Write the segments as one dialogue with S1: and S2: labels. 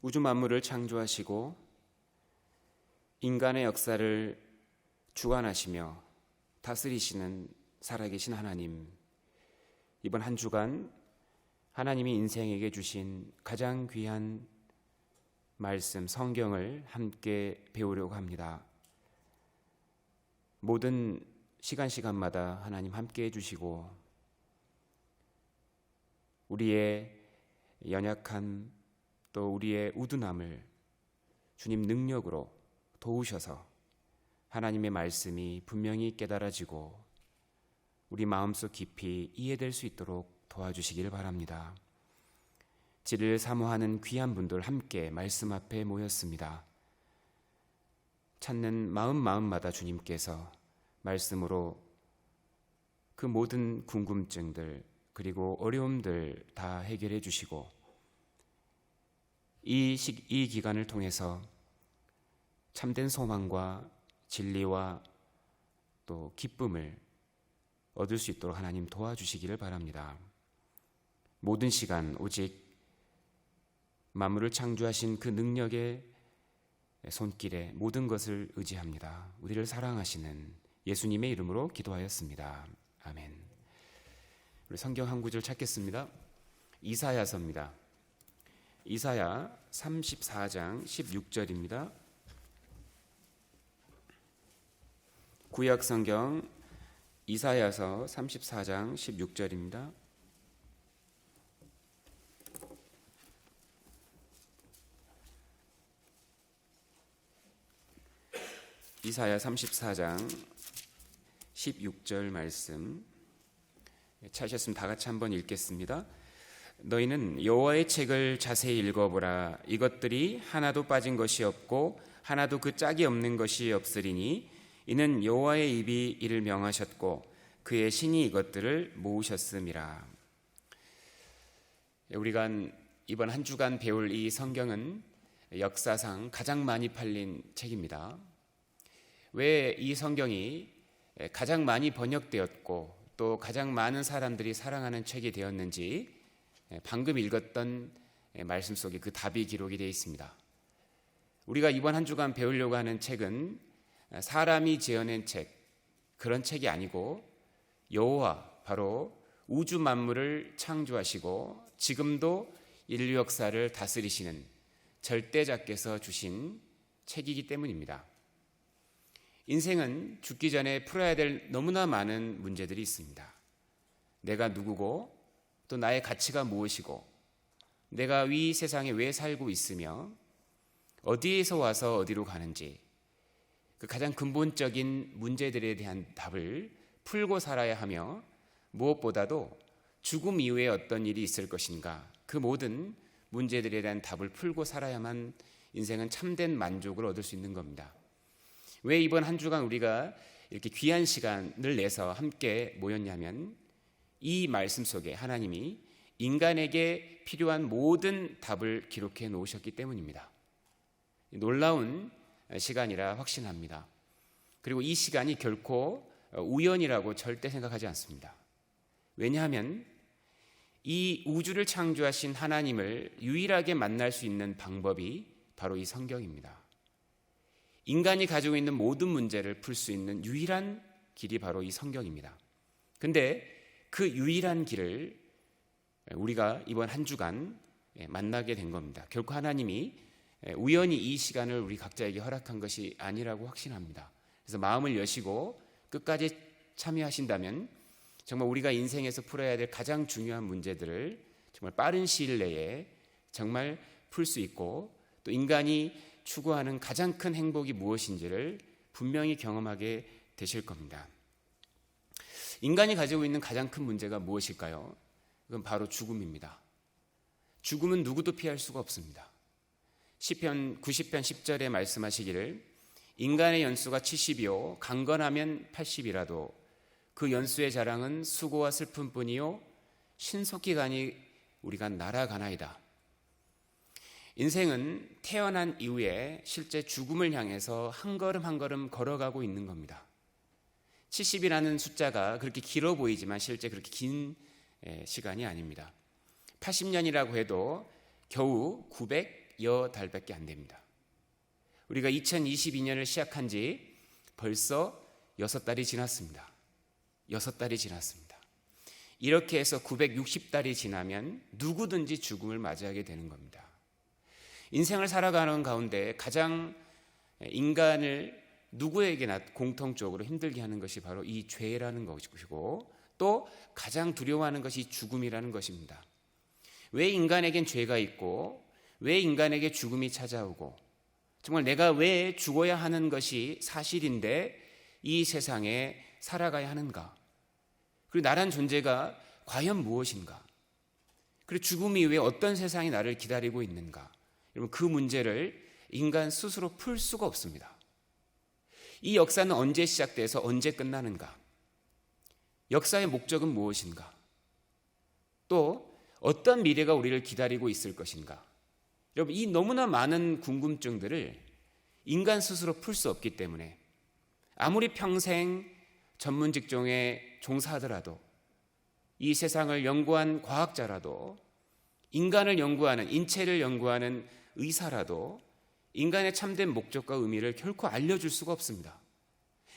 S1: 우주 만물을 창조하시고 인간의 역사를 주관하시며 다스리시는 살아계신 하나님, 이번 한 주간 하나님이 인생에게 주신 가장 귀한 말씀, 성경을 함께 배우려고 합니다. 모든 시간마다 하나님 함께 해주시고 우리의 연약함 또 우리의 우둔함을 주님 능력으로 도우셔서 하나님의 말씀이 분명히 깨달아지고 우리 마음속 깊이 이해될 수 있도록 도와주시길 바랍니다. 진리를 사모하는 귀한 분들 함께 말씀 앞에 모였습니다. 찾는 마음마다 주님께서 말씀으로 그 모든 궁금증들 그리고 어려움들 다 해결해 주시고 이 기간을 통해서 참된 소망과 진리와 또 기쁨을 얻을 수 있도록 하나님 도와주시기를 바랍니다. 모든 시간 오직 만물을 창조하신 그 능력의 손길에 모든 것을 의지합니다. 우리를 사랑하시는 예수님의 이름으로 기도하였습니다. 아멘. 우리 성경 한 구절 찾겠습니다. 이사야서입니다. 이사야 34장 16절입니다. 구약 성경 이사야서 34장 16절입니다. 이사야 34장 16절 말씀 찾으셨으면 다 같이 한번 읽겠습니다. 너희는 여호와의 책을 자세히 읽어보라. 이것들이 하나도 빠진 것이 없고 하나도 그 짝이 없는 것이 없으리니 이는 여호와의 입이 이를 명하셨고 그의 신이 이것들을 모으셨음이라. 우리가 이번 한 주간 배울 이 성경은 역사상 가장 많이 팔린 책입니다. 왜 이 성경이 가장 많이 번역되었고 또 가장 많은 사람들이 사랑하는 책이 되었는지 방금 읽었던 말씀 속에 그 답이 기록이 되어 있습니다. 우리가 이번 한 주간 배우려고 하는 책은 사람이 지어낸 책, 그런 책이 아니고 여호와, 바로 우주 만물을 창조하시고 지금도 인류 역사를 다스리시는 절대자께서 주신 책이기 때문입니다. 인생은 죽기 전에 풀어야 될 너무나 많은 문제들이 있습니다. 내가 누구고 또 나의 가치가 무엇이고 내가 이 세상에 왜 살고 있으며 어디에서 와서 어디로 가는지 그 가장 근본적인 문제들에 대한 답을 풀고 살아야 하며 무엇보다도 죽음 이후에 어떤 일이 있을 것인가 그 모든 문제들에 대한 답을 풀고 살아야만 인생은 참된 만족을 얻을 수 있는 겁니다. 왜 이번 한 주간 우리가 이렇게 귀한 시간을 내서 함께 모였냐면 이 말씀 속에 하나님이 인간에게 필요한 모든 답을 기록해 놓으셨기 때문입니다. 놀라운 시간이라 확신합니다. 그리고 이 시간이 결코 우연이라고 절대 생각하지 않습니다. 왜냐하면 이 우주를 창조하신 하나님을 유일하게 만날 수 있는 방법이 바로 이 성경입니다. 인간이 가지고 있는 모든 문제를 풀 수 있는 유일한 길이 바로 이 성경입니다. 근데 그 유일한 길을 우리가 이번 한 주간 만나게 된 겁니다. 결코 하나님이 우연히 이 시간을 우리 각자에게 허락한 것이 아니라고 확신합니다. 그래서 마음을 여시고 끝까지 참여하신다면 정말 우리가 인생에서 풀어야 될 가장 중요한 문제들을 정말 빠른 시일 내에 정말 풀 수 있고 또 인간이 추구하는 가장 큰 행복이 무엇인지를 분명히 경험하게 되실 겁니다. 인간이 가지고 있는 가장 큰 문제가 무엇일까요? 그건 바로 죽음입니다. 죽음은 누구도 피할 수가 없습니다. 시편 90편 10절에 말씀하시기를 인간의 연수가 70이요 강건하면 80이라도 그 연수의 자랑은 수고와 슬픔뿐이요 신속히 가니 우리가 날아가나이다. 인생은 태어난 이후에 실제 죽음을 향해서 한 걸음 한 걸음 걸어가고 있는 겁니다. 70이라는 숫자가 그렇게 길어 보이지만 실제 그렇게 긴 시간이 아닙니다. 80년이라고 해도 겨우 900여 달밖에 안 됩니다. 우리가 2022년을 시작한 지 벌써 6달이 지났습니다. 6달이 지났습니다. 이렇게 해서 960달이 지나면 누구든지 죽음을 맞이하게 되는 겁니다. 인생을 살아가는 가운데 가장 인간을 누구에게나 공통적으로 힘들게 하는 것이 바로 이 죄라는 것이고, 또 가장 두려워하는 것이 죽음이라는 것입니다. 왜 인간에겐 죄가 있고, 왜 인간에게 죽음이 찾아오고, 정말 내가 왜 죽어야 하는 것이 사실인데 이 세상에 살아가야 하는가? 그리고 나란 존재가 과연 무엇인가? 그리고 죽음 이후에 어떤 세상이 나를 기다리고 있는가? 여러분, 그 문제를 인간 스스로 풀 수가 없습니다. 이 역사는 언제 시작돼서 언제 끝나는가? 역사의 목적은 무엇인가? 또 어떤 미래가 우리를 기다리고 있을 것인가? 여러분, 이 너무나 많은 궁금증들을 인간 스스로 풀 수 없기 때문에 아무리 평생 전문 직종에 종사하더라도, 이 세상을 연구한 과학자라도, 인간을 연구하는, 인체를 연구하는 의사라도 인간의 참된 목적과 의미를 결코 알려줄 수가 없습니다.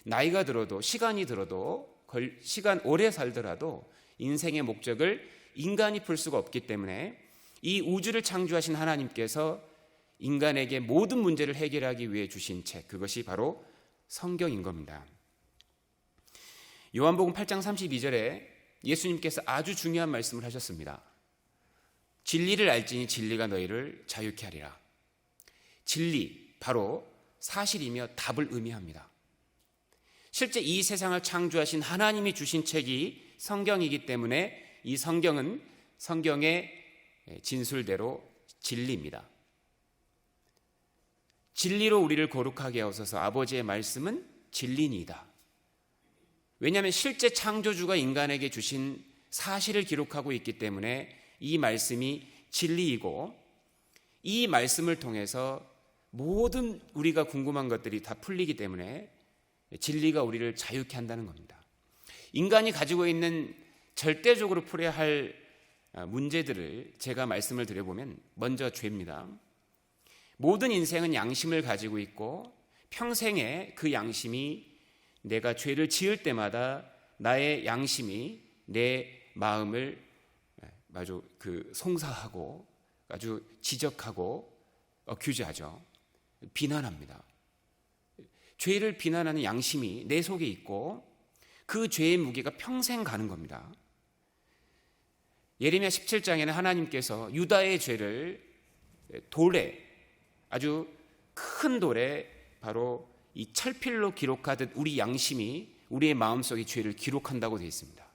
S1: 나이가 들어도, 시간이 들어도, 시간 오래 살더라도 인생의 목적을 인간이 풀 수가 없기 때문에 이 우주를 창조하신 하나님께서 인간에게 모든 문제를 해결하기 위해 주신 책, 그것이 바로 성경인 겁니다. 요한복음 8장 32절에 예수님께서 아주 중요한 말씀을 하셨습니다. 진리를 알지니 진리가 너희를 자유케 하리라. 진리, 바로 사실이며 답을 의미합니다. 실제 이 세상을 창조하신 하나님이 주신 책이 성경이기 때문에 이 성경은 성경의 진술대로 진리입니다. 진리로 우리를 거룩하게 하소서. 아버지의 말씀은 진리니이다. 왜냐하면 실제 창조주가 인간에게 주신 사실을 기록하고 있기 때문에 이 말씀이 진리이고, 이 말씀을 통해서 모든 우리가 궁금한 것들이 다 풀리기 때문에 진리가 우리를 자유케 한다는 겁니다. 인간이 가지고 있는 절대적으로 풀어야 할 문제들을 제가 말씀을 드려보면, 먼저 죄입니다. 모든 인생은 양심을 가지고 있고, 평생에 그 양심이, 내가 죄를 지을 때마다 나의 양심이 내 마음을 아주 송사하고 아주 지적하고 규제하죠. 비난합니다. 죄를 비난하는 양심이 내 속에 있고, 그 죄의 무게가 평생 가는 겁니다. 예레미야 17장에는 하나님께서 유다의 죄를 돌에, 아주 큰 돌에, 바로 이 찰필로 기록하듯 우리 양심이 우리의 마음속의 죄를 기록한다고 되어 있습니다.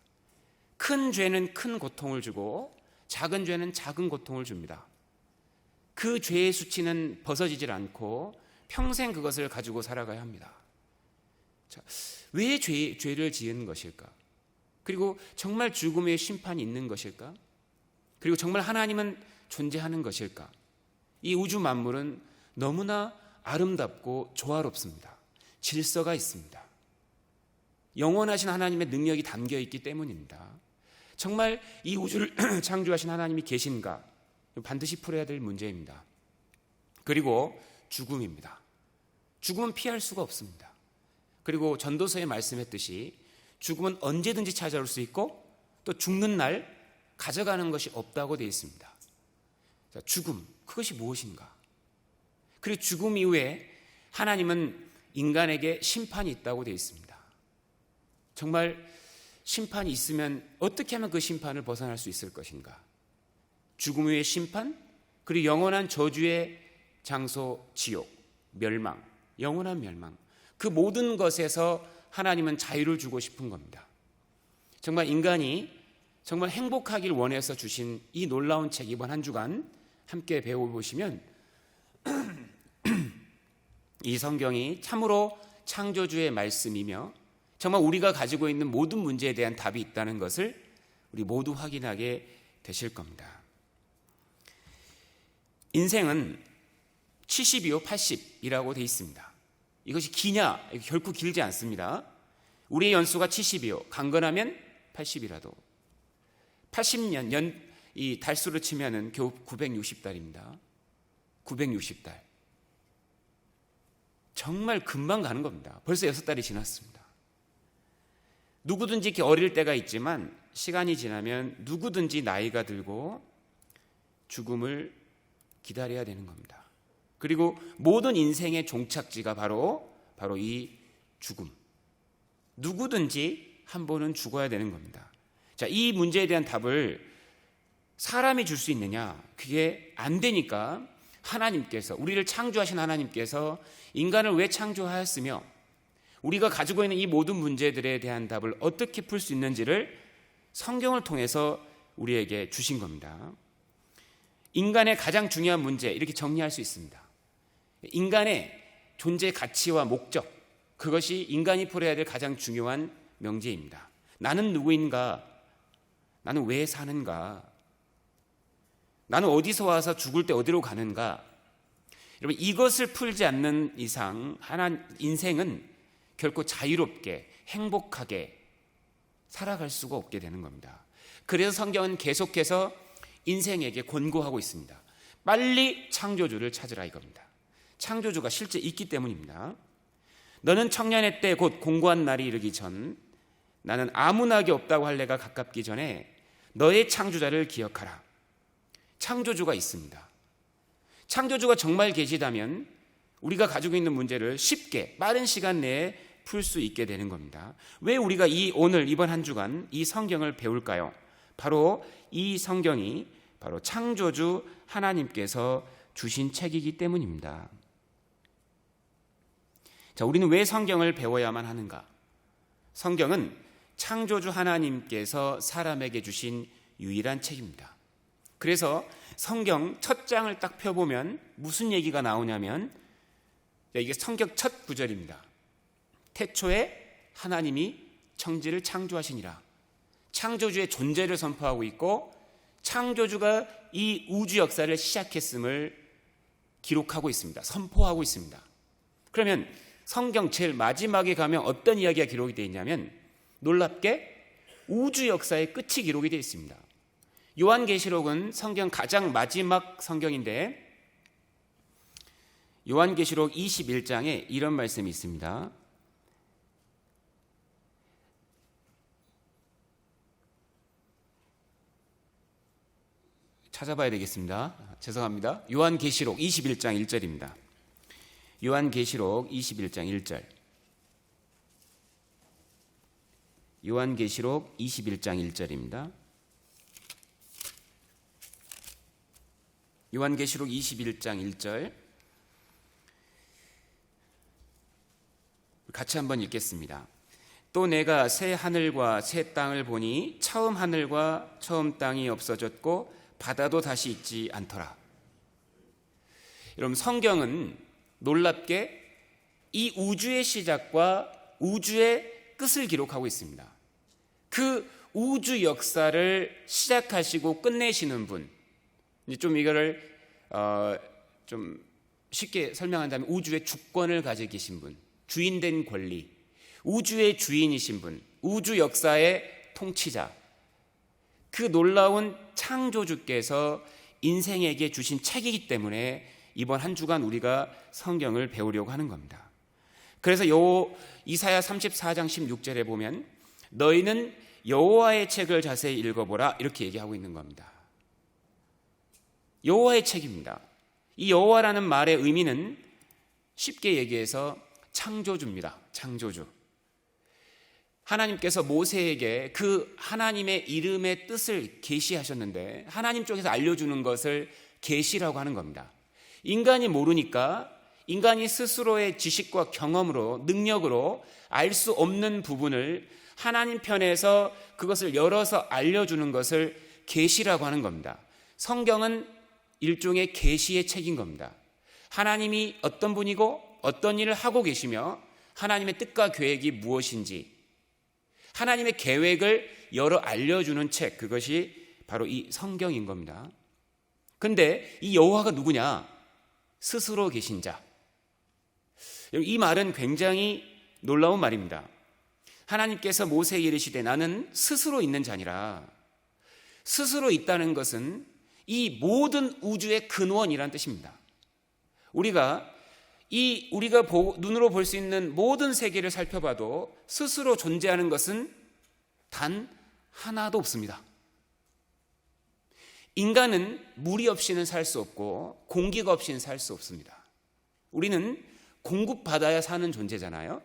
S1: 큰 죄는 큰 고통을 주고 작은 죄는 작은 고통을 줍니다. 그 죄의 수치는 벗어지질 않고 평생 그것을 가지고 살아가야 합니다. 자, 왜 죄를 지은 것일까? 그리고 정말 죽음의 심판이 있는 것일까? 그리고 정말 하나님은 존재하는 것일까? 이 우주 만물은 너무나 아름답고 조화롭습니다. 질서가 있습니다. 영원하신 하나님의 능력이 담겨 있기 때문입니다. 정말 이 우주를 창조하신 하나님이 계신가? 반드시 풀어야 될 문제입니다. 그리고 죽음입니다. 죽음은 피할 수가 없습니다. 그리고 전도서에 말씀했듯이 죽음은 언제든지 찾아올 수 있고, 또 죽는 날 가져가는 것이 없다고 되어 있습니다. 자, 죽음, 그것이 무엇인가? 그리고 죽음 이후에 하나님은 인간에게 심판이 있다고 되어 있습니다. 정말 심판이 있으면 어떻게 하면 그 심판을 벗어날 수 있을 것인가? 죽음 후의 심판, 그리고 영원한 저주의 장소 지옥, 멸망, 영원한 멸망, 그 모든 것에서 하나님은 자유를 주고 싶은 겁니다. 정말 인간이 정말 행복하길 원해서 주신 이 놀라운 책, 이번 한 주간 함께 배워보시면 이 성경이 참으로 창조주의 말씀이며 정말 우리가 가지고 있는 모든 문제에 대한 답이 있다는 것을 우리 모두 확인하게 되실 겁니다. 인생은 70이요 80이라고 되어 있습니다. 이것이 기냐? 결코 길지 않습니다. 우리의 연수가 70이요, 강건하면 80이라도 80년, 이 달수로 치면은 겨우 960달입니다. 960달. 정말 금방 가는 겁니다. 벌써 6달이 지났습니다. 누구든지 이렇게 어릴 때가 있지만 시간이 지나면 누구든지 나이가 들고 죽음을 기다려야 되는 겁니다. 그리고 모든 인생의 종착지가 바로 이 죽음. 누구든지 한 번은 죽어야 되는 겁니다. 자, 이 문제에 대한 답을 사람이 줄 수 있느냐? 그게 안 되니까 하나님께서, 우리를 창조하신 하나님께서 인간을 왜 창조하였으며 우리가 가지고 있는 이 모든 문제들에 대한 답을 어떻게 풀 수 있는지를 성경을 통해서 우리에게 주신 겁니다. 인간의 가장 중요한 문제, 이렇게 정리할 수 있습니다. 인간의 존재 가치와 목적, 그것이 인간이 풀어야 될 가장 중요한 명제입니다. 나는 누구인가? 나는 왜 사는가? 나는 어디서 와서 죽을 때 어디로 가는가? 여러분, 이것을 풀지 않는 이상 인생은 결코 자유롭게 행복하게 살아갈 수가 없게 되는 겁니다. 그래서 성경은 계속해서 인생에게 권고하고 있습니다. 빨리 창조주를 찾으라 이겁니다. 창조주가 실제 있기 때문입니다. 너는 청년의 때 곧 공고한 날이 이르기 전, 나는 아무 낙이 없다고 할 때가 가깝기 전에 너의 창조자를 기억하라. 창조주가 있습니다. 창조주가 정말 계시다면 우리가 가지고 있는 문제를 쉽게 빠른 시간 내에 풀 수 있게 되는 겁니다. 왜 우리가 이번 한 주간 이 성경을 배울까요? 바로 이 성경이 바로 창조주 하나님께서 주신 책이기 때문입니다. 자, 우리는 왜 성경을 배워야만 하는가? 성경은 창조주 하나님께서 사람에게 주신 유일한 책입니다. 그래서 성경 첫 장을 딱 펴보면 무슨 얘기가 나오냐면, 이게 성경 첫 구절입니다. 태초에 하나님이 천지를 창조하시니라. 창조주의 존재를 선포하고 있고 창조주가 이 우주 역사를 시작했음을 기록하고 있습니다. 선포하고 있습니다. 그러면 성경 제일 마지막에 가면 어떤 이야기가 기록이 되어 있냐면, 놀랍게 우주 역사의 끝이 기록이 되어 있습니다. 요한계시록은 성경 가장 마지막 성경인데, 요한계시록 21장에 이런 말씀이 있습니다. 찾아봐야 되겠습니다. 죄송합니다. 요한계시록 21장 1절입니다. 요한계시록 21장 1절. 요한계시록 21장 1절입니다. 요한계시록 21장 1절 같이 한번 읽겠습니다. 또 내가 새 하늘과 새 땅을 보니 처음 하늘과 처음 땅이 없어졌고 바다도 다시 있지 않더라. 여러분, 성경은 놀랍게 이 우주의 시작과 우주의 끝을 기록하고 있습니다. 그 우주 역사를 시작하시고 끝내시는 분, 좀 이거를 좀 쉽게 설명한다면 우주의 주권을 가지고 계신 분, 주인된 권리, 우주의 주인이신 분, 우주 역사의 통치자, 그 놀라운 창조주께서 인생에게 주신 책이기 때문에 이번 한 주간 우리가 성경을 배우려고 하는 겁니다. 그래서 이사야 34장 16절에 보면 너희는 여호와의 책을 자세히 읽어보라 이렇게 얘기하고 있는 겁니다. 여호와의 책입니다. 이 여호와라는 말의 의미는 쉽게 얘기해서 창조주입니다. 창조주. 하나님께서 모세에게 그 하나님의 이름의 뜻을 계시하셨는데 하나님 쪽에서 알려주는 것을 계시라고 하는 겁니다. 인간이 모르니까 인간이 스스로의 지식과 경험으로, 능력으로 알 수 없는 부분을 하나님 편에서 그것을 열어서 알려주는 것을 계시라고 하는 겁니다. 성경은 일종의 계시의 책인 겁니다. 하나님이 어떤 분이고 어떤 일을 하고 계시며 하나님의 뜻과 계획이 무엇인지 하나님의 계획을 열어 알려주는 책, 그것이 바로 이 성경인 겁니다. 근데 이 여호와가 누구냐? 스스로 계신 자. 이 말은 굉장히 놀라운 말입니다. 하나님께서 모세에게 이르시되 나는 스스로 있는 자니라. 스스로 있다는 것은 이 모든 우주의 근원이라는 뜻입니다. 우리가 눈으로 볼 수 있는 모든 세계를 살펴봐도 스스로 존재하는 것은 단 하나도 없습니다. 인간은 물이 없이는 살 수 없고 공기가 없이는 살 수 없습니다. 우리는 공급받아야 사는 존재잖아요.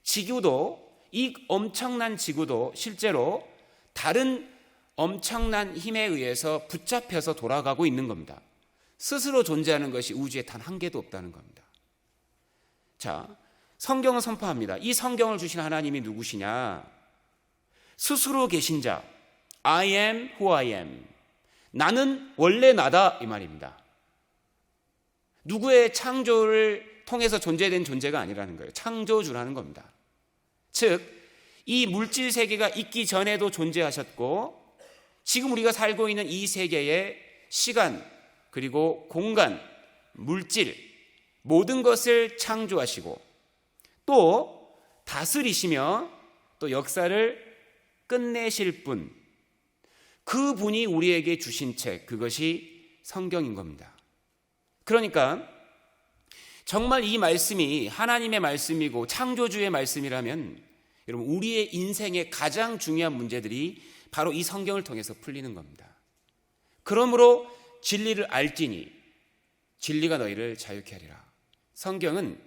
S1: 지구도, 이 엄청난 지구도 실제로 다른 엄청난 힘에 의해서 붙잡혀서 돌아가고 있는 겁니다. 스스로 존재하는 것이 우주에 단 한 개도 없다는 겁니다. 자, 성경은 선포합니다. 이 성경을 주신 하나님이 누구시냐? 스스로 계신 자, I am who I am. 나는 원래 나다, 이 말입니다. 누구의 창조를 통해서 존재된 존재가 아니라는 거예요. 창조주라는 겁니다. 즉, 이 물질 세계가 있기 전에도 존재하셨고, 지금 우리가 살고 있는 이 세계의 시간, 그리고 공간, 물질, 모든 것을 창조하시고 또 다스리시며 또 역사를 끝내실 분, 그 분이 우리에게 주신 책, 그것이 성경인 겁니다. 그러니까 정말 이 말씀이 하나님의 말씀이고 창조주의 말씀이라면 여러분, 우리의 인생의 가장 중요한 문제들이 바로 이 성경을 통해서 풀리는 겁니다. 그러므로 진리를 알지니 진리가 너희를 자유케 하리라. 성경은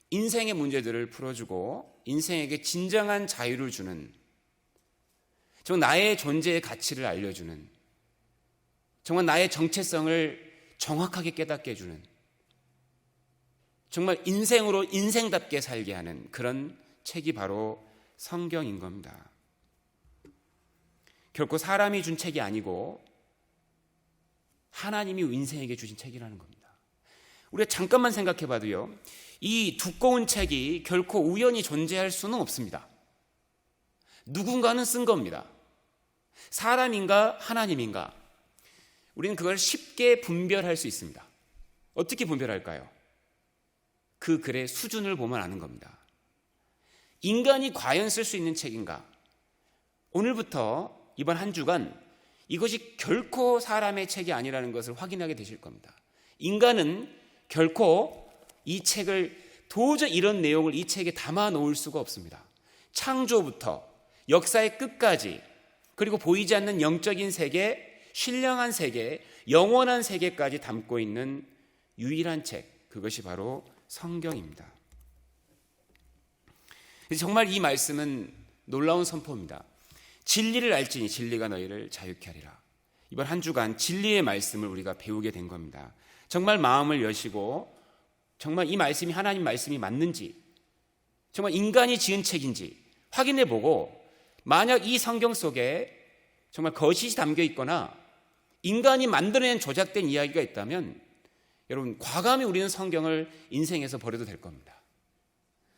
S1: 인생의 문제들을 풀어주고 인생에게 진정한 자유를 주는, 정말 나의 존재의 가치를 알려주는, 정말 나의 정체성을 정확하게 깨닫게 해주는, 정말 인생으로 인생답게 살게 하는 그런 책이 바로 성경인 겁니다. 결코 사람이 준 책이 아니고 하나님이 인생에게 주신 책이라는 겁니다. 우리가 잠깐만 생각해 봐도요, 이 두꺼운 책이 결코 우연히 존재할 수는 없습니다. 누군가는 쓴 겁니다. 사람인가 하나님인가, 우리는 그걸 쉽게 분별할 수 있습니다. 어떻게 분별할까요? 그 글의 수준을 보면 아는 겁니다. 인간이 과연 쓸 수 있는 책인가? 오늘부터 이번 한 주간 이것이 결코 사람의 책이 아니라는 것을 확인하게 되실 겁니다. 인간은 결코 이 책을, 도저히 이런 내용을 이 책에 담아 놓을 수가 없습니다. 창조부터 역사의 끝까지, 그리고 보이지 않는 영적인 세계, 신령한 세계, 영원한 세계까지 담고 있는 유일한 책, 그것이 바로 성경입니다. 정말 이 말씀은 놀라운 선포입니다. 진리를 알지니 진리가 너희를 자유케 하리라. 이번 한 주간 진리의 말씀을 우리가 배우게 된 겁니다. 정말 마음을 여시고 정말 이 말씀이 하나님 말씀이 맞는지, 정말 인간이 지은 책인지 확인해보고, 만약 이 성경 속에 정말 거짓이 담겨 있거나 인간이 만들어낸 조작된 이야기가 있다면 여러분, 과감히 우리는 성경을 인생에서 버려도 될 겁니다.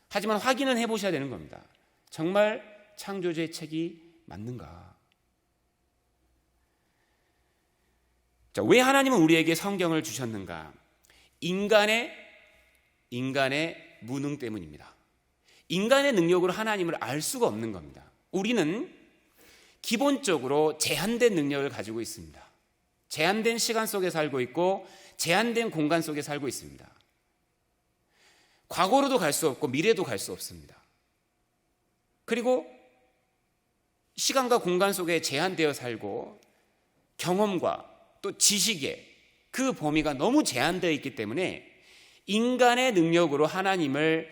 S1: 하지만 확인은 해보셔야 되는 겁니다. 정말 창조주의 책이 맞는가? 자, 왜 하나님은 우리에게 성경을 주셨는가? 인간의 무능 때문입니다. 인간의 능력으로 하나님을 알 수가 없는 겁니다. 우리는 기본적으로 제한된 능력을 가지고 있습니다. 제한된 시간 속에 살고 있고 제한된 공간 속에 살고 있습니다. 과거로도 갈 수 없고 미래도 갈 수 없습니다. 그리고 시간과 공간 속에 제한되어 살고 경험과 또 지식의 그 범위가 너무 제한되어 있기 때문에 인간의 능력으로 하나님을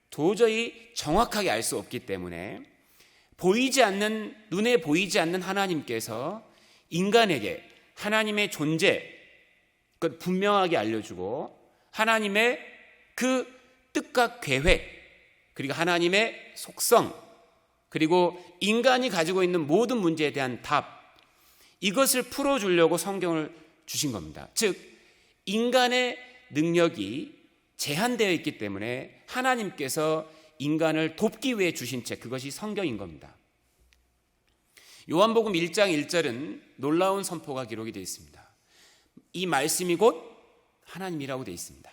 S1: 도저히 정확하게 알 수 없기 때문에 눈에 보이지 않는 하나님께서 인간에게 하나님의 존재, 그걸 분명하게 알려주고 하나님의 그 뜻과 계획, 그리고 하나님의 속성, 그리고 인간이 가지고 있는 모든 문제에 대한 답, 이것을 풀어주려고 성경을 주신 겁니다. 즉, 인간의 능력이 제한되어 있기 때문에 하나님께서 인간을 돕기 위해 주신 책, 그것이 성경인 겁니다. 요한복음 1장 1절은 놀라운 선포가 기록이 되어 있습니다. 이 말씀이 곧 하나님이라고 되어 있습니다.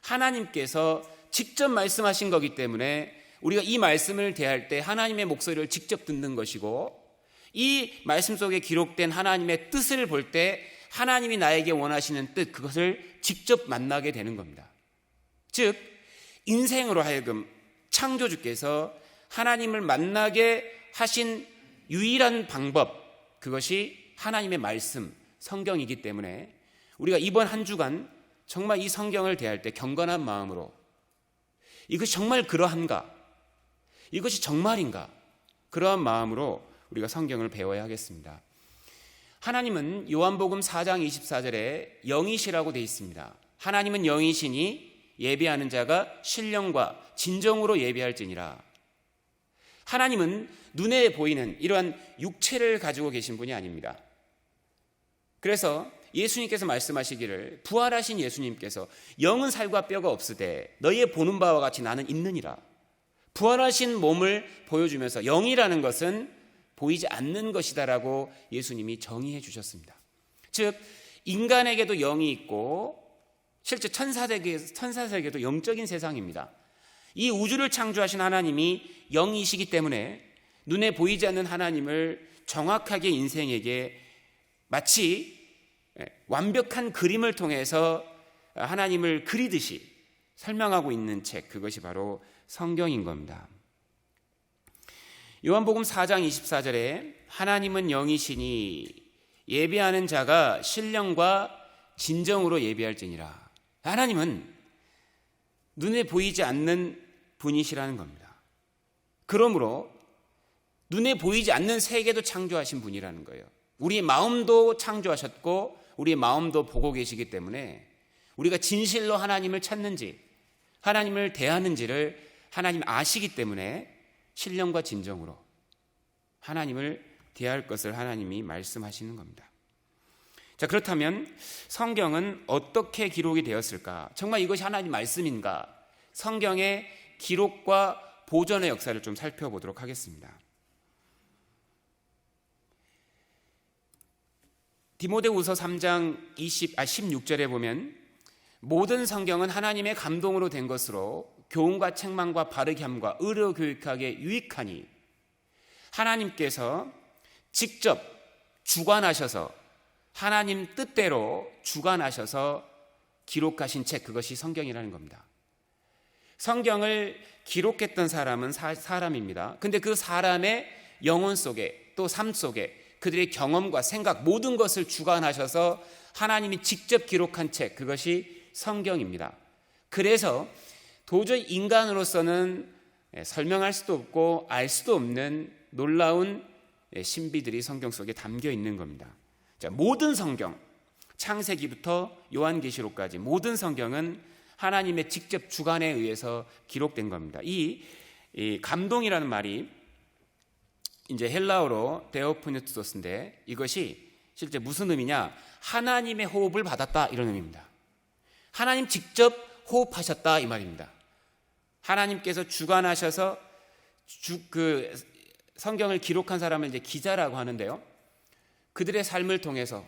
S1: 하나님께서 직접 말씀하신 거기 때문에 우리가 이 말씀을 대할 때 하나님의 목소리를 직접 듣는 것이고, 이 말씀 속에 기록된 하나님의 뜻을 볼 때 하나님이 나에게 원하시는 뜻, 그것을 직접 만나게 되는 겁니다. 즉 인생으로 하여금 창조주께서 하나님을 만나게 하신 유일한 방법, 그것이 하나님의 말씀, 성경이기 때문에 우리가 이번 한 주간 정말 이 성경을 대할 때 경건한 마음으로 이것이 정말 그러한가? 이것이 정말인가? 그러한 마음으로 우리가 성경을 배워야 하겠습니다. 하나님은 요한복음 4장 24절에 영이시라고 되어 있습니다. 하나님은 영이시니 예배하는 자가 신령과 진정으로 예배할지니라. 하나님은 눈에 보이는 이러한 육체를 가지고 계신 분이 아닙니다. 그래서 예수님께서 말씀하시기를, 부활하신 예수님께서 영은 살과 뼈가 없으되 너희의 보는 바와 같이 나는 있느니라. 부활하신 몸을 보여주면서 영이라는 것은 보이지 않는 것이다라고 예수님이 정의해 주셨습니다. 즉 인간에게도 영이 있고 실제 천사세계도 영적인 세상입니다. 이 우주를 창조하신 하나님이 영이시기 때문에 눈에 보이지 않는 하나님을 정확하게 인생에게 마치 완벽한 그림을 통해서 하나님을 그리듯이 설명하고 있는 책, 그것이 바로 성경인 겁니다. 요한복음 4장 24절에 하나님은 영이시니 예배하는 자가 신령과 진정으로 예배할지니라. 하나님은 눈에 보이지 않는 분이시라는 겁니다. 그러므로 눈에 보이지 않는 세계도 창조하신 분이라는 거예요. 우리의 마음도 창조하셨고 우리의 마음도 보고 계시기 때문에 우리가 진실로 하나님을 찾는지 하나님을 대하는지를 하나님 아시기 때문에 신령과 진정으로 하나님을 대할 것을 하나님이 말씀하시는 겁니다. 자, 그렇다면 성경은 어떻게 기록이 되었을까? 정말 이것이 하나님 말씀인가? 성경의 기록과 보존의 역사를 좀 살펴보도록 하겠습니다. 디모데후서 3장 16절에 보면 모든 성경은 하나님의 감동으로 된 것으로 교훈과 책망과 바르게 함과 의로 교육하기에 유익하니 하나님께서 직접 주관하셔서 하나님 뜻대로 주관하셔서 기록하신 책, 그것이 성경이라는 겁니다. 성경을 기록했던 사람은 사람입니다. 근데 그 사람의 영혼 속에 또 삶 속에 그들의 경험과 생각 모든 것을 주관하셔서 하나님이 직접 기록한 책, 그것이 성경입니다. 그래서 도저히 인간으로서는 설명할 수도 없고 알 수도 없는 놀라운 신비들이 성경 속에 담겨 있는 겁니다. 자, 모든 성경, 창세기부터 요한계시록까지 모든 성경은 하나님의 직접 주관에 의해서 기록된 겁니다. 이 감동이라는 말이 이제 헬라어로 데오프네투도스인데 이것이 실제 무슨 의미냐? 하나님의 호흡을 받았다, 이런 의미입니다. 하나님 직접 호흡하셨다, 이 말입니다. 하나님께서 주관하셔서 그 성경을 기록한 사람을 이제 기자라고 하는데요. 그들의 삶을 통해서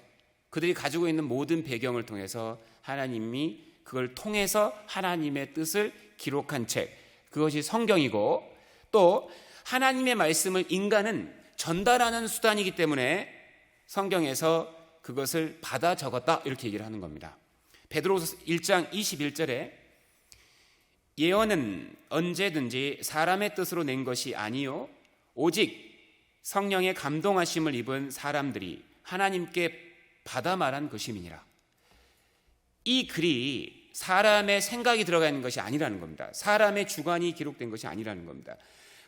S1: 그들이 가지고 있는 모든 배경을 통해서 하나님이 그걸 통해서 하나님의 뜻을 기록한 책, 그것이 성경이고 또 하나님의 말씀을 인간은 전달하는 수단이기 때문에 성경에서 그것을 받아 적었다, 이렇게 얘기를 하는 겁니다. 베드로후서 1장 21절에 예언은 언제든지 사람의 뜻으로 낸 것이 아니요 오직 성령의 감동하심을 입은 사람들이 하나님께 받아 말한 것임이니라. 이 글이 사람의 생각이 들어가 있는 것이 아니라는 겁니다. 사람의 주관이 기록된 것이 아니라는 겁니다.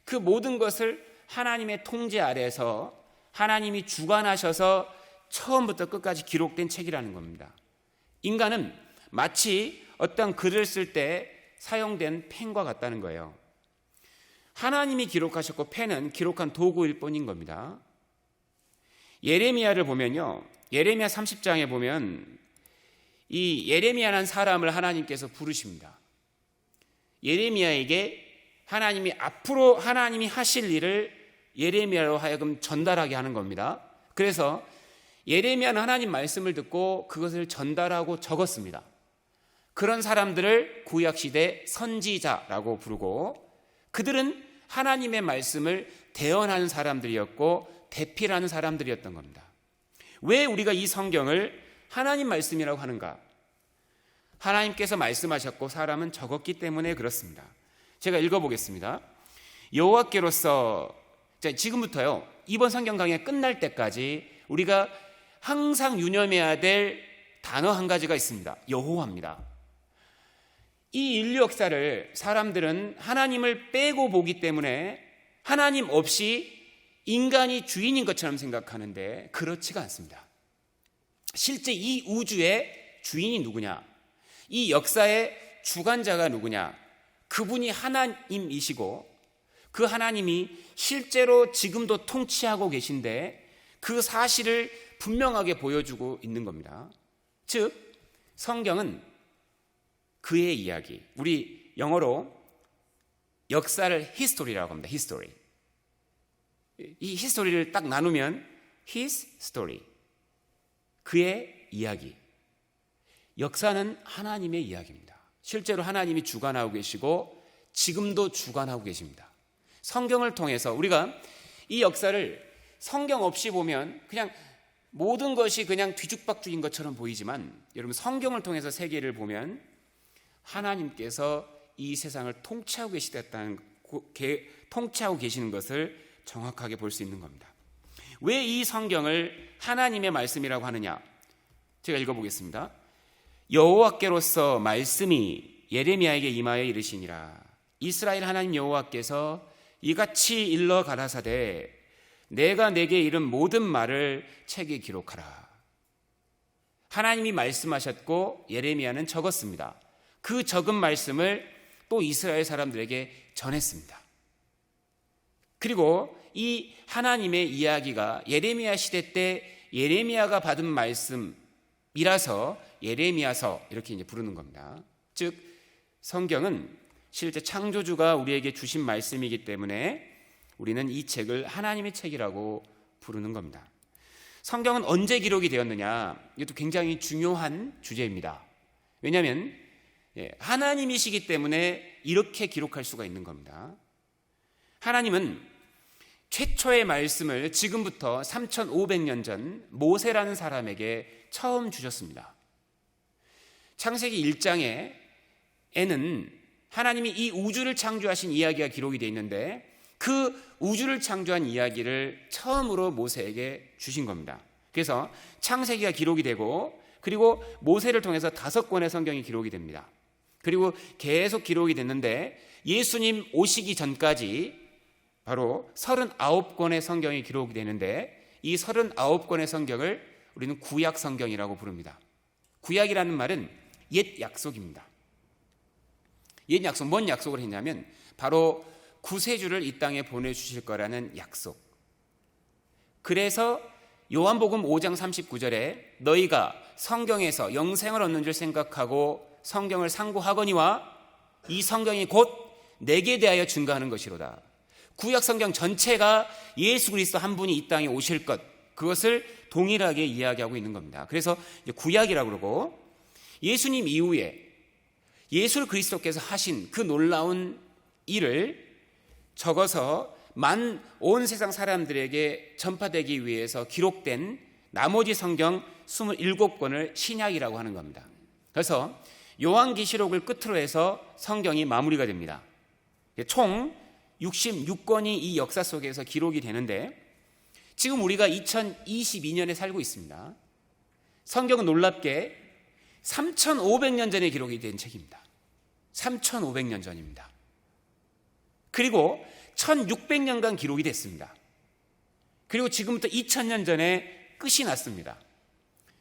S1: 그 모든 것을 하나님의 통제 아래에서 하나님이 주관하셔서 처음부터 끝까지 기록된 책이라는 겁니다. 인간은 마치 어떤 글을 쓸 때 사용된 펜과 같다는 거예요. 하나님이 기록하셨고 펜은 기록한 도구일 뿐인 겁니다. 예레미야를 보면요, 예레미야 30장에 보면 이 예레미야라는 사람을 하나님께서 부르십니다. 예레미야에게 하나님이 앞으로 하나님이 하실 일을 예레미야로 하여금 전달하게 하는 겁니다. 그래서 예레미야는 하나님 말씀을 듣고 그것을 전달하고 적었습니다. 그런 사람들을 구약시대 선지자라고 부르고 그들은 하나님의 말씀을 대언하는 사람들이었고 대필하는 사람들이었던 겁니다. 왜 우리가 이 성경을 하나님 말씀이라고 하는가? 하나님께서 말씀하셨고 사람은 적었기 때문에 그렇습니다. 제가 읽어보겠습니다. 여호와께로서, 지금부터요, 이번 성경 강의 끝날 때까지 우리가 항상 유념해야 될 단어 한 가지가 있습니다. 여호와입니다. 이 인류 역사를 사람들은 하나님을 빼고 보기 때문에 하나님 없이 인간이 주인인 것처럼 생각하는데 그렇지가 않습니다. 실제 이 우주의 주인이 누구냐? 이 역사의 주관자가 누구냐? 그분이 하나님이시고 그 하나님이 실제로 지금도 통치하고 계신데 그 사실을 분명하게 보여주고 있는 겁니다. 즉 성경은 그의 이야기, 우리 영어로 역사를 히스토리라고 합니다. 히스토리. 이 히스토리를 딱 나누면 his story, 그의 이야기. 역사는 하나님의 이야기입니다. 실제로 하나님이 주관하고 계시고 지금도 주관하고 계십니다. 성경을 통해서 우리가 이 역사를 성경 없이 보면 그냥 모든 것이 그냥 뒤죽박죽인 것처럼 보이지만 여러분 성경을 통해서 세계를 보면 하나님께서 이 세상을 통치하고 계시는 것을 정확하게 볼 수 있는 겁니다. 왜 이 성경을 하나님의 말씀이라고 하느냐? 제가 읽어보겠습니다. 여호와께로서 말씀이 예레미야에게 임하여 이르시니라. 이스라엘 하나님 여호와께서 이같이 일러 가라사대 내가 내게 이른 모든 말을 책에 기록하라. 하나님이 말씀하셨고 예레미야는 적었습니다. 그 적은 말씀을 또 이스라엘 사람들에게 전했습니다. 그리고 이 하나님의 이야기가 예레미야 시대 때 예레미야가 받은 말씀이라서 예레미야서 이렇게 이제 부르는 겁니다. 즉 성경은 실제 창조주가 우리에게 주신 말씀이기 때문에 우리는 이 책을 하나님의 책이라고 부르는 겁니다. 성경은 언제 기록이 되었느냐? 이것도 굉장히 중요한 주제입니다. 왜냐하면 하나님이시기 때문에 이렇게 기록할 수가 있는 겁니다. 하나님은 최초의 말씀을 지금부터 3,500년 전 모세라는 사람에게 처음 주셨습니다. 창세기 1장에는 하나님이 이 우주를 창조하신 이야기가 기록이 되어 있는데 그 우주를 창조한 이야기를 처음으로 모세에게 주신 겁니다. 그래서 창세기가 기록이 되고 그리고 모세를 통해서 5권의 성경이 기록이 됩니다. 그리고 계속 기록이 됐는데 예수님 오시기 전까지 바로 39권의 성경이 기록이 되는데 이 39권의 성경을 우리는 구약 성경이라고 부릅니다. 구약이라는 말은 옛 약속입니다. 옛 약속, 뭔 약속을 했냐면 바로 구세주를 이 땅에 보내주실 거라는 약속. 그래서 요한복음 5장 39절에 너희가 성경에서 영생을 얻는 줄 생각하고 성경을 상고하거니와 이 성경이 곧 내게 대하여 증거하는 것이로다. 구약 성경 전체가 예수 그리스도 한 분이 이 땅에 오실 것, 그것을 동일하게 이야기하고 있는 겁니다. 그래서 구약이라고 그러고 예수님 이후에 예수 그리스도께서 하신 그 놀라운 일을 적어서 온 세상 사람들에게 전파되기 위해서 기록된 나머지 성경 27권을 신약이라고 하는 겁니다. 그래서 요한계시록을 끝으로 해서 성경이 마무리가 됩니다. 총 66권이 이 역사 속에서 기록이 되는데 지금 우리가 2022년에 살고 있습니다. 성경은 놀랍게 3,500년 전에 기록이 된 책입니다. 3,500년 전입니다. 그리고 1,600년간 기록이 됐습니다. 그리고 지금부터 2,000년 전에 끝이 났습니다.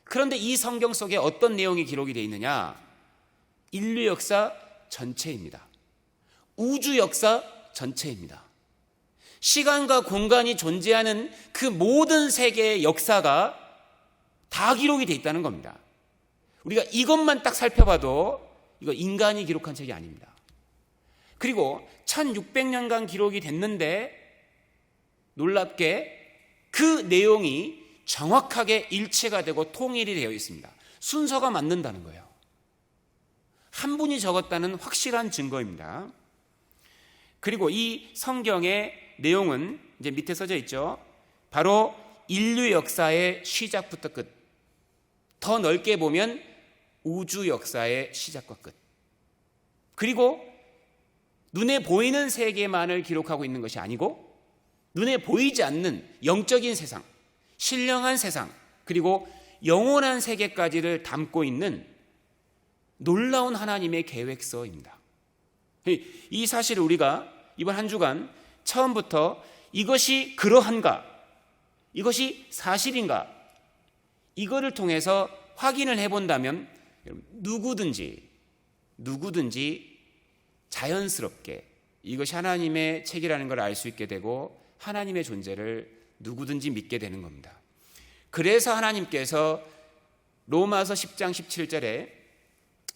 S1: 그런데 이 성경 속에 어떤 내용이 기록이 되어 있느냐? 인류 역사 전체입니다. 우주 역사 전체입니다. 시간과 공간이 존재하는 그 모든 세계의 역사가 다 기록이 되어 있다는 겁니다. 우리가 이것만 딱 살펴봐도 이거 인간이 기록한 책이 아닙니다. 그리고 1600년간 기록이 됐는데 놀랍게 그 내용이 정확하게 일치가 되고 통일이 되어 있습니다. 순서가 맞는다는 거예요. 한 분이 적었다는 확실한 증거입니다. 그리고 이 성경의 내용은 이제 밑에 써져 있죠. 바로 인류 역사의 시작부터 끝, 더 넓게 보면 우주 역사의 시작과 끝. 그리고 눈에 보이는 세계만을 기록하고 있는 것이 아니고 눈에 보이지 않는 영적인 세상, 신령한 세상, 그리고 영원한 세계까지를 담고 있는 놀라운 하나님의 계획서입니다. 이 사실을 우리가 이번 한 주간 처음부터 이것이 그러한가, 이것이 사실인가, 이거를 통해서 확인을 해본다면 누구든지 자연스럽게 이것이 하나님의 책이라는 걸 알 수 있게 되고 하나님의 존재를 누구든지 믿게 되는 겁니다. 그래서 하나님께서 로마서 10장 17절에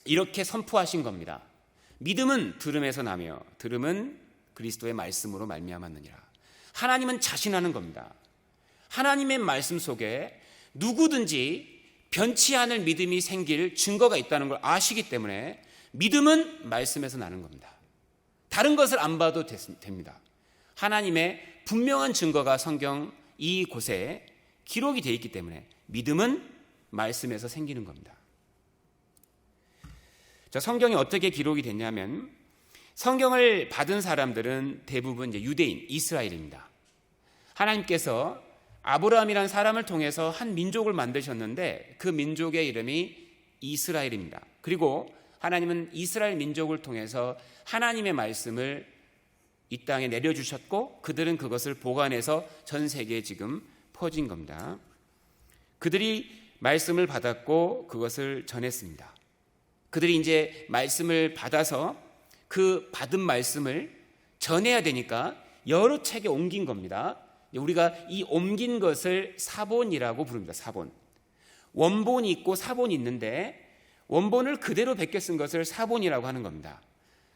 S1: 이렇게 선포하신 겁니다. 믿음은 들음에서 나며 들음은 그리스도의 말씀으로 말미암았느니라. 하나님은 자신하는 겁니다. 하나님의 말씀 속에 누구든지 변치 않을 믿음이 생길 증거가 있다는 걸 아시기 때문에 믿음은 말씀에서 나는 겁니다. 다른 것을 안 봐도 됩니다. 하나님의 분명한 증거가 성경 이곳에 기록이 되어 있기 때문에 믿음은 말씀에서 생기는 겁니다. 자, 성경이 어떻게 기록이 됐냐면 성경을 받은 사람들은 대부분 이제 유대인, 이스라엘입니다. 하나님께서 아브라함이라는 사람을 통해서 한 민족을 만드셨는데 그 민족의 이름이 이스라엘입니다. 그리고 하나님은 이스라엘 민족을 통해서 하나님의 말씀을 이 땅에 내려주셨고 그들은 그것을 보관해서 전 세계에 지금 퍼진 겁니다. 그들이 말씀을 받았고 그것을 전했습니다. 그들이 이제 말씀을 받아서 그 받은 말씀을 전해야 되니까 여러 책에 옮긴 겁니다. 우리가 이 옮긴 것을 사본이라고 부릅니다. 사본. 원본이 있고 사본이 있는데 원본을 그대로 베껴 쓴 것을 사본이라고 하는 겁니다.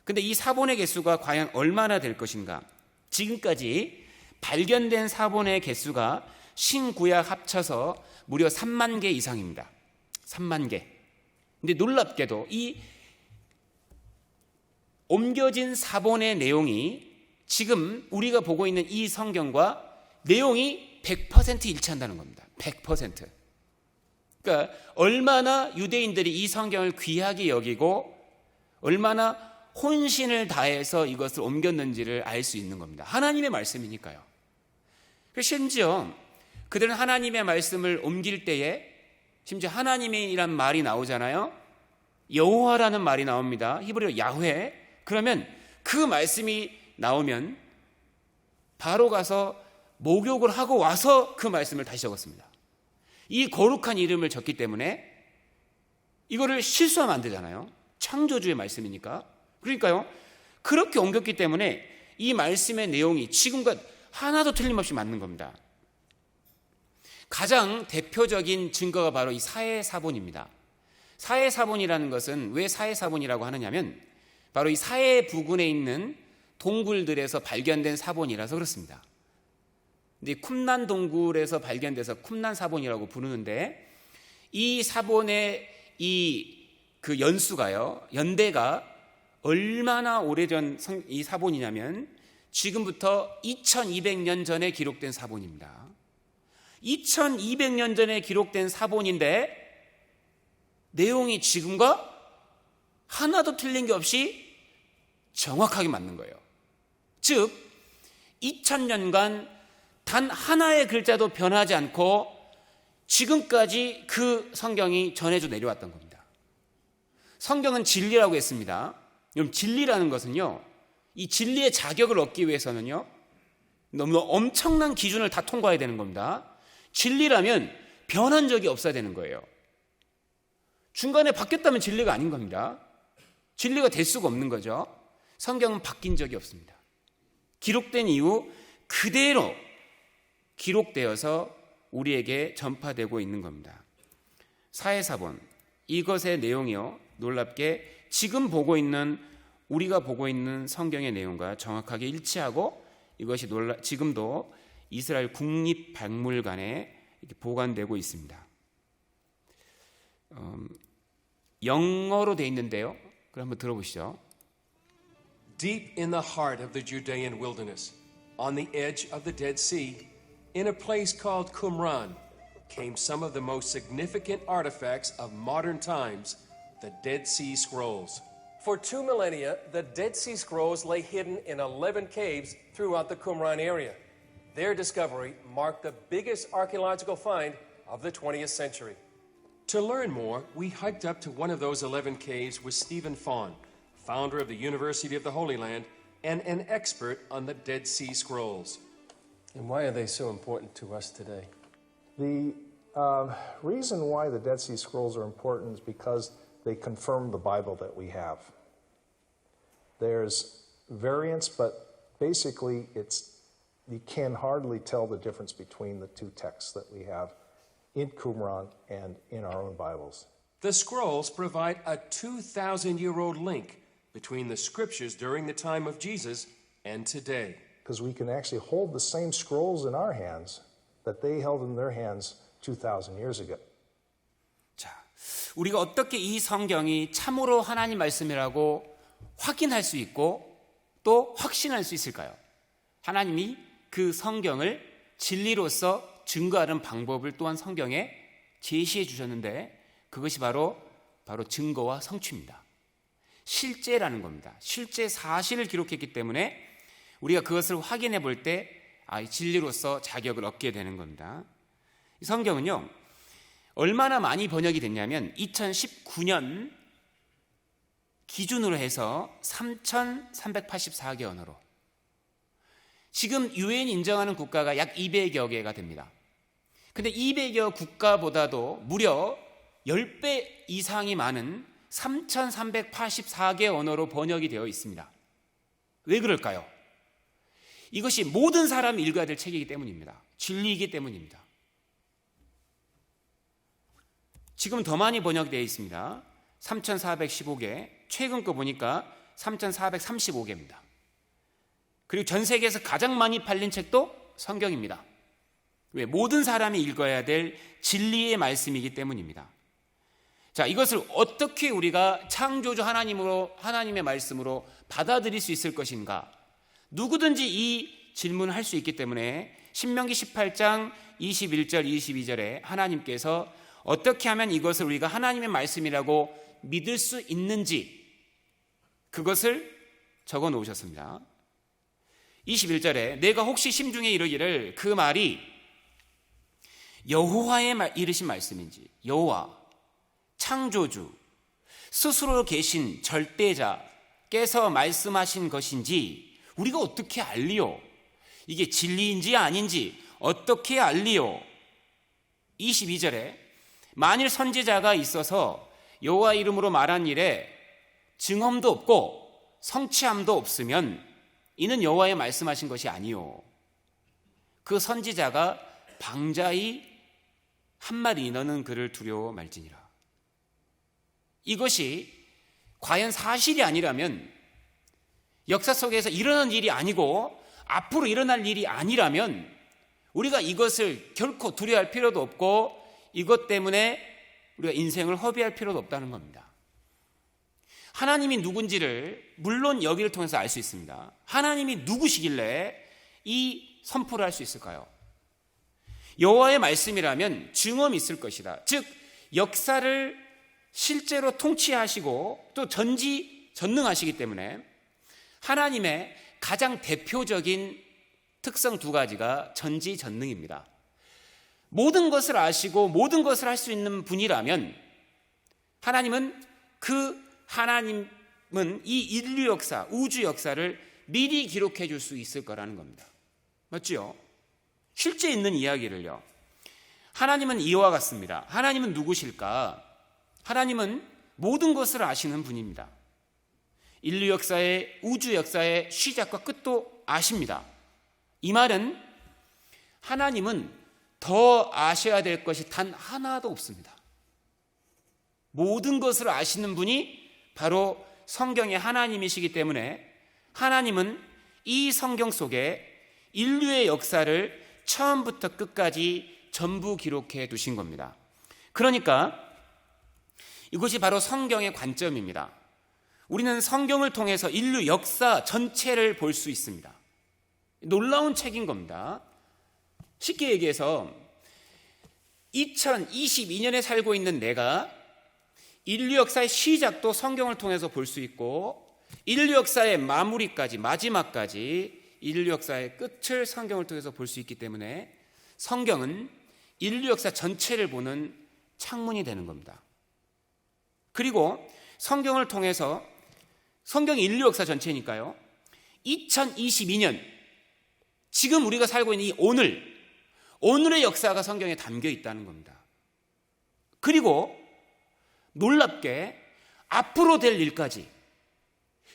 S1: 근데 이 사본의 개수가 과연 얼마나 될 것인가? 지금까지 발견된 사본의 개수가 신구약 합쳐서 무려 3만 개 이상입니다. 3만 개. 근데 놀랍게도 이 옮겨진 사본의 내용이 지금 우리가 보고 있는 이 성경과 내용이 100% 일치한다는 겁니다. 100%. 그러니까 얼마나 유대인들이 이 성경을 귀하게 여기고 얼마나 혼신을 다해서 이것을 옮겼는지를 알 수 있는 겁니다. 하나님의 말씀이니까요. 심지어 그들은 하나님의 말씀을 옮길 때에 심지어 하나님이란 말이 나오잖아요. 여호와라는 말이 나옵니다. 히브리어 야훼. 그러면 그 말씀이 나오면 바로 가서 목욕을 하고 와서 그 말씀을 다시 적었습니다. 이 거룩한 이름을 적기 때문에 이거를 실수하면 안 되잖아요. 창조주의 말씀이니까. 그러니까요, 그렇게 옮겼기 때문에 이 말씀의 내용이 지금과 하나도 틀림없이 맞는 겁니다. 가장 대표적인 증거가 바로 이 사해사본입니다. 사해사본이라는 것은 왜 사해사본이라고 하느냐면 바로 이 사해 부근에 있는 동굴들에서 발견된 사본이라서 그렇습니다. 근데 쿰난 동굴에서 발견돼서 쿰난 사본이라고 부르는데 이 사본의 그 연수가요, 연대가 얼마나 오래전 이 사본이냐면 지금부터 2200년 전에 기록된 사본입니다. 2200년 전에 기록된 사본인데 내용이 지금과 하나도 틀린 게 없이 정확하게 맞는 거예요. 즉 2000년간 단 하나의 글자도 변하지 않고 지금까지 그 성경이 전해져 내려왔던 겁니다. 성경은 진리라고 했습니다. 여러분, 진리라는 것은요, 이 진리의 자격을 얻기 위해서는요, 너무 엄청난 기준을 다 통과해야 되는 겁니다. 진리라면 변한 적이 없어야 되는 거예요. 중간에 바뀌었다면 진리가 아닌 겁니다. 진리가 될 수가 없는 거죠. 성경은 바뀐 적이 없습니다. 기록된 이후 그대로 기록되어서 우리에게 전파되고 있는 겁니다. 사해사본, 이것의 내용이요, 놀랍게 지금 우리가 보고 있는 성경의 내용과 정확하게 일치하고 이것이 지금도 이스라엘 국립박물관에 이렇게 보관되고 있습니다. 영어로 되어 있는데요. 그럼 한번 들어보시죠.
S2: Deep in the heart of the Judean wilderness, on the edge of the Dead Sea, in a place called Qumran, came some of the most significant artifacts of modern times, the Dead Sea Scrolls. For 2 millennia, the Dead Sea Scrolls lay hidden in 11 caves throughout the Qumran area. Their discovery marked the biggest archaeological find of the 20th century. To learn more, we hiked up to one of those 11 caves with Stephen Fawn, founder of the University of the Holy Land and an expert on the Dead Sea Scrolls. And why are they so important to us today?
S3: The reason why the Dead Sea Scrolls are important is because they confirm the Bible that we have. There's variants, but basically you can hardly tell the difference between the two texts that we have in Qumran and in our own Bibles.
S2: The scrolls provide a 2,000-year-old link between the scriptures during the time of Jesus and today.
S3: Because we can actually hold the same scrolls in our hands that they held in their hands 2,000 years ago.
S1: 자, 우리가 어떻게 이 성경이 참으로 하나님 말씀이라고 확인할 수 있고 또 확신할 수 있을까요? 하나님이 그 성경을 진리로서 증거하는 방법을 또한 성경에 제시해 주셨는데 그것이 바로 증거와 성취입니다. 실제라는 겁니다. 실제 사실을 기록했기 때문에 우리가 그것을 확인해 볼 때 진리로서 자격을 얻게 되는 겁니다. 이 성경은요, 얼마나 많이 번역이 됐냐면 2019년 기준으로 해서 3,384개 언어로, 지금 유엔 인정하는 국가가 약 200여 개가 됩니다. 근데 200여 국가보다도 무려 10배 이상이 많은 3,384개 언어로 번역이 되어 있습니다. 왜 그럴까요? 이것이 모든 사람이 읽어야 될 책이기 때문입니다. 진리이기 때문입니다. 지금 더 많이 번역되어 있습니다. 3,415개, 최근 거 보니까 3,435개입니다. 그리고 전 세계에서 가장 많이 팔린 책도 성경입니다. 왜? 모든 사람이 읽어야 될 진리의 말씀이기 때문입니다. 자, 이것을 어떻게 우리가 창조주 하나님의 말씀으로 받아들일 수 있을 것인가? 누구든지 이 질문을 할 수 있기 때문에 신명기 18장 21절 22절에 하나님께서 어떻게 하면 이것을 우리가 하나님의 말씀이라고 믿을 수 있는지 그것을 적어 놓으셨습니다. 21절에 내가 혹시 심중에 이르기를 그 말이 여호와의 이르신 말씀인지, 여호와 창조주 스스로 계신 절대자께서 말씀하신 것인지 우리가 어떻게 알리요? 이게 진리인지 아닌지 어떻게 알리요? 22절에 만일 선지자가 있어서 여호와 이름으로 말한 일에 증언도 없고 성취함도 없으면 이는 여호와의 말씀하신 것이 아니요. 그 선지자가 방자히 한마디 너는 그를 두려워 말지니라. 이것이 과연 사실이 아니라면, 역사 속에서 일어난 일이 아니고 앞으로 일어날 일이 아니라면 우리가 이것을 결코 두려워할 필요도 없고 이것 때문에 우리가 인생을 허비할 필요도 없다는 겁니다. 하나님이 누군지를 물론 여기를 통해서 알 수 있습니다. 하나님이 누구시길래 이 선포를 할 수 있을까요? 여호와의 말씀이라면 증언이 있을 것이다. 즉 역사를 실제로 통치하시고 또 전능하시기 때문에 하나님의 가장 대표적인 특성 두 가지가 전지전능입니다. 모든 것을 아시고 모든 것을 할 수 있는 분이라면 하나님은 이 인류 역사, 우주 역사를 미리 기록해 줄 수 있을 거라는 겁니다. 맞죠? 실제 있는 이야기를요. 하나님은 이와 같습니다. 하나님은 누구실까? 하나님은 모든 것을 아시는 분입니다. 인류 역사의, 우주 역사의 시작과 끝도 아십니다. 이 말은 하나님은 더 아셔야 될 것이 단 하나도 없습니다. 모든 것을 아시는 분이 바로 성경의 하나님이시기 때문에 하나님은 이 성경 속에 인류의 역사를 처음부터 끝까지 전부 기록해 두신 겁니다. 그러니까 이것이 바로 성경의 관점입니다. 우리는 성경을 통해서 인류 역사 전체를 볼 수 있습니다. 놀라운 책인 겁니다. 쉽게 얘기해서 2022년에 살고 있는 내가 인류 역사의 시작도 성경을 통해서 볼 수 있고 인류 역사의 마무리까지, 마지막까지 인류 역사의 끝을 성경을 통해서 볼 수 있기 때문에 성경은 인류 역사 전체를 보는 창문이 되는 겁니다. 그리고 성경을 통해서, 성경이 인류 역사 전체니까요, 2022년, 지금 우리가 살고 있는 이 오늘의 역사가 성경에 담겨 있다는 겁니다. 그리고 놀랍게 앞으로 될 일까지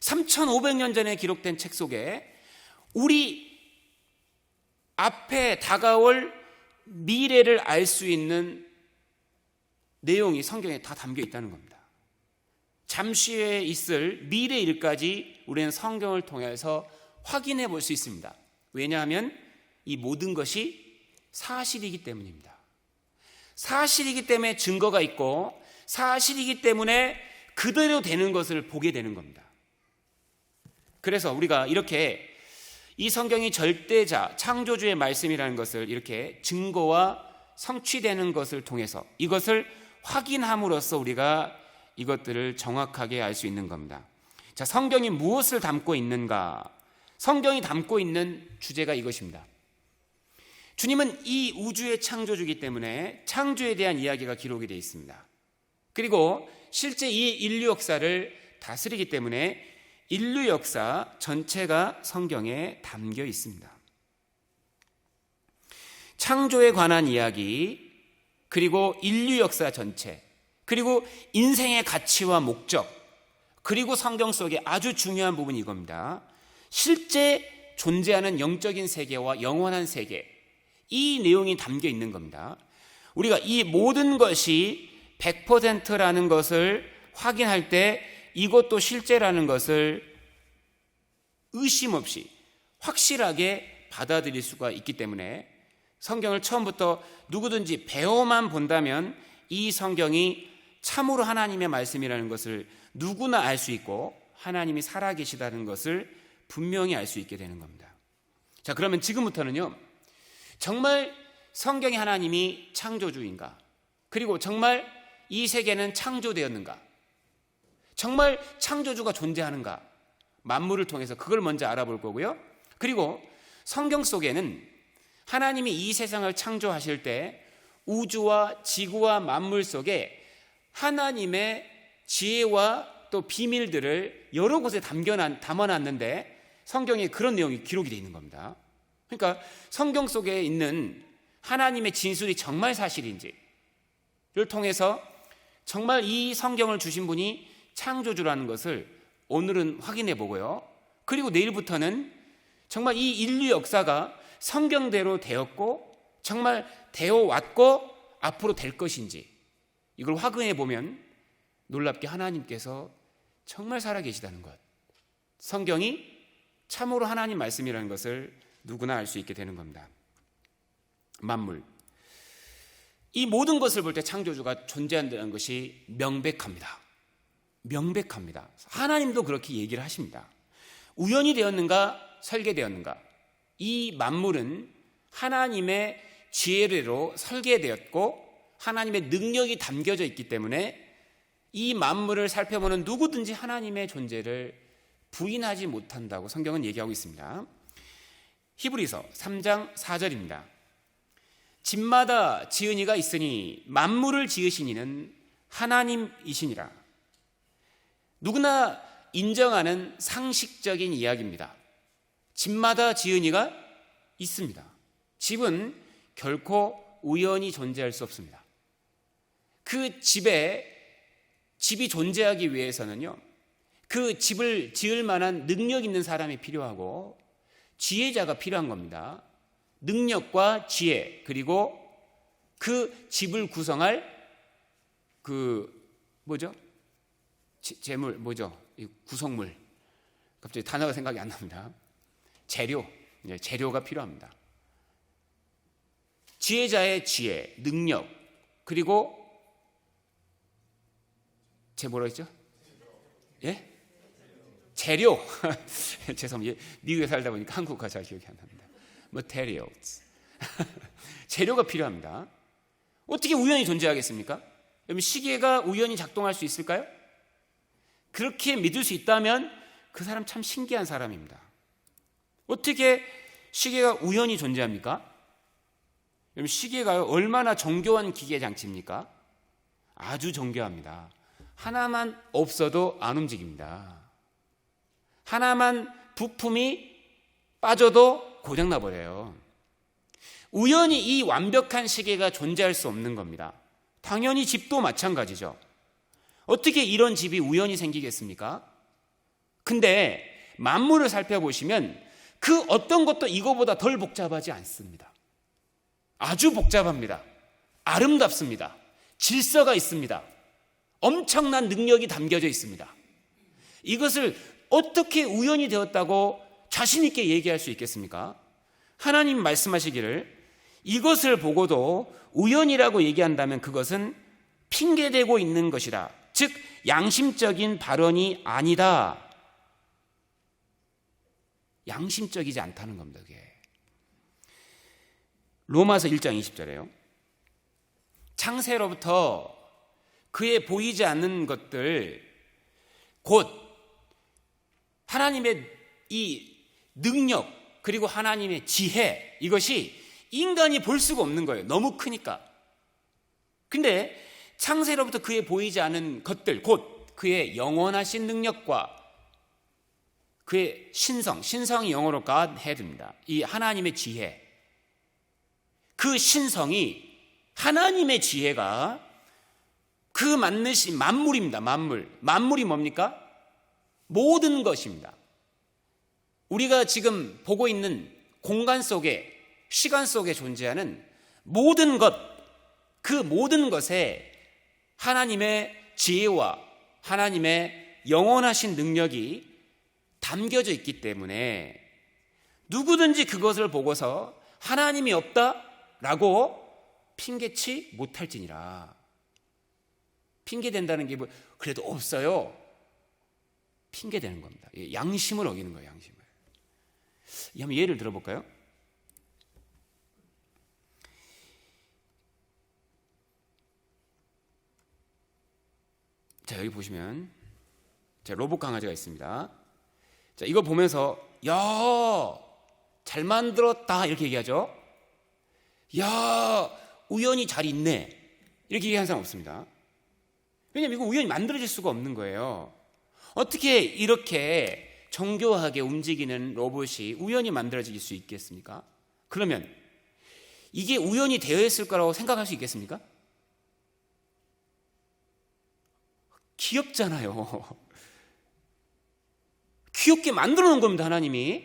S1: 3,500년 전에 기록된 책 속에 우리 앞에 다가올 미래를 알 수 있는 내용이 성경에 다 담겨 있다는 겁니다. 잠시 후에 있을 미래 일까지 우리는 성경을 통해서 확인해 볼 수 있습니다. 왜냐하면 이 모든 것이 사실이기 때문입니다. 사실이기 때문에 증거가 있고 사실이기 때문에 그대로 되는 것을 보게 되는 겁니다. 그래서 우리가 이렇게 이 성경이 절대자, 창조주의 말씀이라는 것을 이렇게 증거와 성취되는 것을 통해서 이것을 확인함으로써 우리가 이것들을 정확하게 알 수 있는 겁니다. 자, 성경이 무엇을 담고 있는가? 성경이 담고 있는 주제가 이것입니다. 주님은 이 우주의 창조주이기 때문에 창조에 대한 이야기가 기록이 되어 있습니다. 그리고 실제 이 인류 역사를 다스리기 때문에 인류 역사 전체가 성경에 담겨 있습니다. 창조에 관한 이야기, 그리고 인류 역사 전체, 그리고 인생의 가치와 목적, 그리고 성경 속에 아주 중요한 부분이 이겁니다. 실제 존재하는 영적인 세계와 영원한 세계, 이 내용이 담겨 있는 겁니다. 우리가 이 모든 것이 100%라는 것을 확인할 때 이것도 실제라는 것을 의심 없이 확실하게 받아들일 수가 있기 때문에 성경을 처음부터 누구든지 배워만 본다면 이 성경이 참으로 하나님의 말씀이라는 것을 누구나 알 수 있고 하나님이 살아계시다는 것을 분명히 알 수 있게 되는 겁니다. 자, 그러면 지금부터는요, 정말 성경의 하나님이 창조주인가? 그리고 정말 이 세계는 창조되었는가? 정말 창조주가 존재하는가? 만물을 통해서 그걸 먼저 알아볼 거고요. 그리고 성경 속에는 하나님이 이 세상을 창조하실 때 우주와 지구와 만물 속에 하나님의 지혜와 또 비밀들을 여러 곳에 담아놨는데 성경에 그런 내용이 기록이 되어 있는 겁니다. 그러니까 성경 속에 있는 하나님의 진술이 정말 사실인지를 통해서 정말 이 성경을 주신 분이 창조주라는 것을 오늘은 확인해 보고요. 그리고 내일부터는 정말 이 인류 역사가 성경대로 되었고 정말 되어 왔고 앞으로 될 것인지 이걸 확인해 보면 놀랍게 하나님께서 정말 살아계시다는 것, 성경이 참으로 하나님 말씀이라는 것을 누구나 알 수 있게 되는 겁니다. 만물, 이 모든 것을 볼 때 창조주가 존재한다는 것이 명백합니다. 명백합니다. 하나님도 그렇게 얘기를 하십니다. 우연히 되었는가 설계되었는가, 이 만물은 하나님의 지혜로 설계되었고 하나님의 능력이 담겨져 있기 때문에 이 만물을 살펴보는 누구든지 하나님의 존재를 부인하지 못한다고 성경은 얘기하고 있습니다. 히브리서 3장 4절입니다. 집마다 지은 이가 있으니 만물을 지으신 이는 하나님이시니라. 누구나 인정하는 상식적인 이야기입니다. 집마다 지은 이가 있습니다. 집은 결코 우연히 존재할 수 없습니다. 그 집이 존재하기 위해서는요, 그 집을 지을 만한 능력 있는 사람이 필요하고 지혜자가 필요한 겁니다. 능력과 지혜, 그리고 그 집을 구성할 재물, 구성물, 갑자기 단어가 생각이 안 납니다. 재료가 필요합니다. 지혜자의 지혜, 능력, 그리고 뭐라 했죠? 예? 재료. 죄송합니다. 미국에 살다 보니까 한국어가 잘 기억이 안 납니다. materials. 재료가 필요합니다. 어떻게 우연이 존재하겠습니까? 여러분, 시계가 우연히 작동할 수 있을까요? 그렇게 믿을 수 있다면 그 사람 참 신기한 사람입니다. 어떻게 시계가 우연히 존재합니까? 여러분, 시계가 얼마나 정교한 기계 장치입니까? 아주 정교합니다. 하나만 없어도 안 움직입니다. 하나만 부품이 빠져도 고장나 버려요. 우연히 이 완벽한 시계가 존재할 수 없는 겁니다. 당연히 집도 마찬가지죠. 어떻게 이런 집이 우연히 생기겠습니까? 근데 만물을 살펴보시면 그 어떤 것도 이거보다 덜 복잡하지 않습니다. 아주 복잡합니다. 아름답습니다. 질서가 있습니다. 엄청난 능력이 담겨져 있습니다. 이것을 어떻게 우연히 되었다고 자신 있게 얘기할 수 있겠습니까? 하나님 말씀하시기를 이것을 보고도 우연이라고 얘기한다면 그것은 핑계대고 있는 것이다. 즉 양심적인 발언이 아니다. 양심적이지 않다는 겁니다. 그게. 로마서 1장 20절에요. 창세로부터 그의 보이지 않는 것들 곧 하나님의 이 능력 그리고 하나님의 지혜, 이것이 인간이 볼 수가 없는 거예요. 너무 크니까. 근데 창세로부터 그의 보이지 않은 것들 곧 그의 영원하신 능력과 그의 신성이 영어로 God Head입니다. 이 하나님의 지혜, 그 신성이, 하나님의 지혜가 그 만드신 만물입니다. 만물이 뭡니까? 모든 것입니다. 우리가 지금 보고 있는 공간 속에, 시간 속에 존재하는 모든 것, 그 모든 것에 하나님의 지혜와 하나님의 영원하신 능력이 담겨져 있기 때문에 누구든지 그것을 보고서 하나님이 없다라고 핑계치 못할지니라. 핑계댄다는 게 뭐 그래도 없어요. 핑계대는 겁니다. 양심을 어기는 거예요. 양심을. 한번 예를 들어볼까요? 자, 여기 보시면 자, 로봇 강아지가 있습니다. 자, 이거 보면서 야, 잘 만들었다 이렇게 얘기하죠. 야, 우연히 잘 있네 이렇게 얘기하는 사람 없습니다. 왜냐하면 이거 우연히 만들어질 수가 없는 거예요. 어떻게 이렇게 정교하게 움직이는 로봇이 우연히 만들어질 수 있겠습니까? 그러면 이게 우연히 되어 있을 거라고 생각할 수 있겠습니까? 귀엽잖아요. 귀엽게 만들어 놓은 겁니다. 하나님이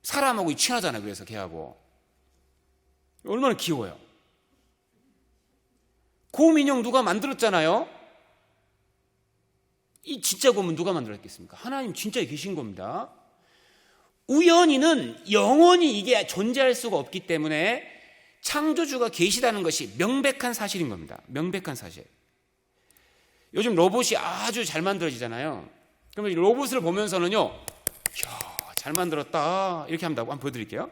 S1: 사람하고 친하잖아요. 그래서 걔하고 얼마나 귀여워요. 곰 인형 누가 만들었잖아요. 이 진짜 곰은 누가 만들었겠습니까? 하나님 진짜 계신 겁니다. 우연히는 영원히 이게 존재할 수가 없기 때문에 창조주가 계시다는 것이 명백한 사실인 겁니다. 명백한 사실. 요즘 로봇이 아주 잘 만들어지잖아요. 그러면 이 로봇을 보면서는요, 이야, 잘 만들었다 이렇게 한다고 한번 보여드릴게요.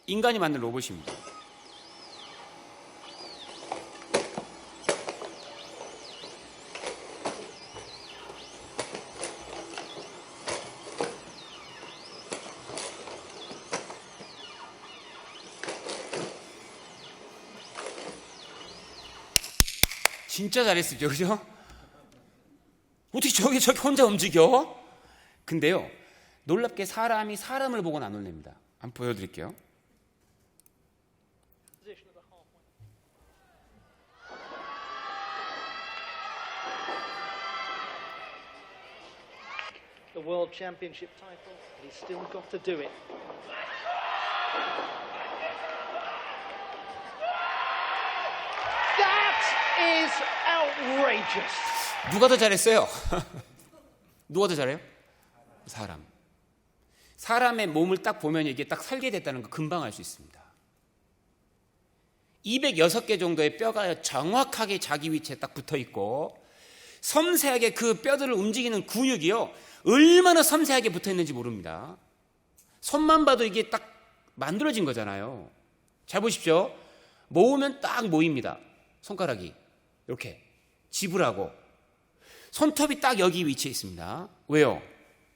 S1: 인간이 만든 로봇입니다. 진짜 잘했습니다. 그죠? 어떻게 저게 혼자 움직여? 근데요, 놀랍게 사람이 사람을 보고는 안 놀랍니다. 한번 보여드릴게요.
S4: The World Championship title, he's still got to do it. That is outrageous.
S1: 누가 더 잘했어요? 누가 더 잘해요? 사람. 사람의 몸을 딱 보면 이게 딱 설계됐다는 거 금방 알 수 있습니다. 206개 정도의 뼈가 정확하게 자기 위치에 딱 붙어 있고 섬세하게 그 뼈들을 움직이는 근육이요, 얼마나 섬세하게 붙어 있는지 모릅니다. 손만 봐도 이게 딱 만들어진 거잖아요. 잘 보십시오. 모으면 딱 모입니다. 손가락이 이렇게 집으라고. 손톱이 딱 여기 위치해 있습니다. 왜요?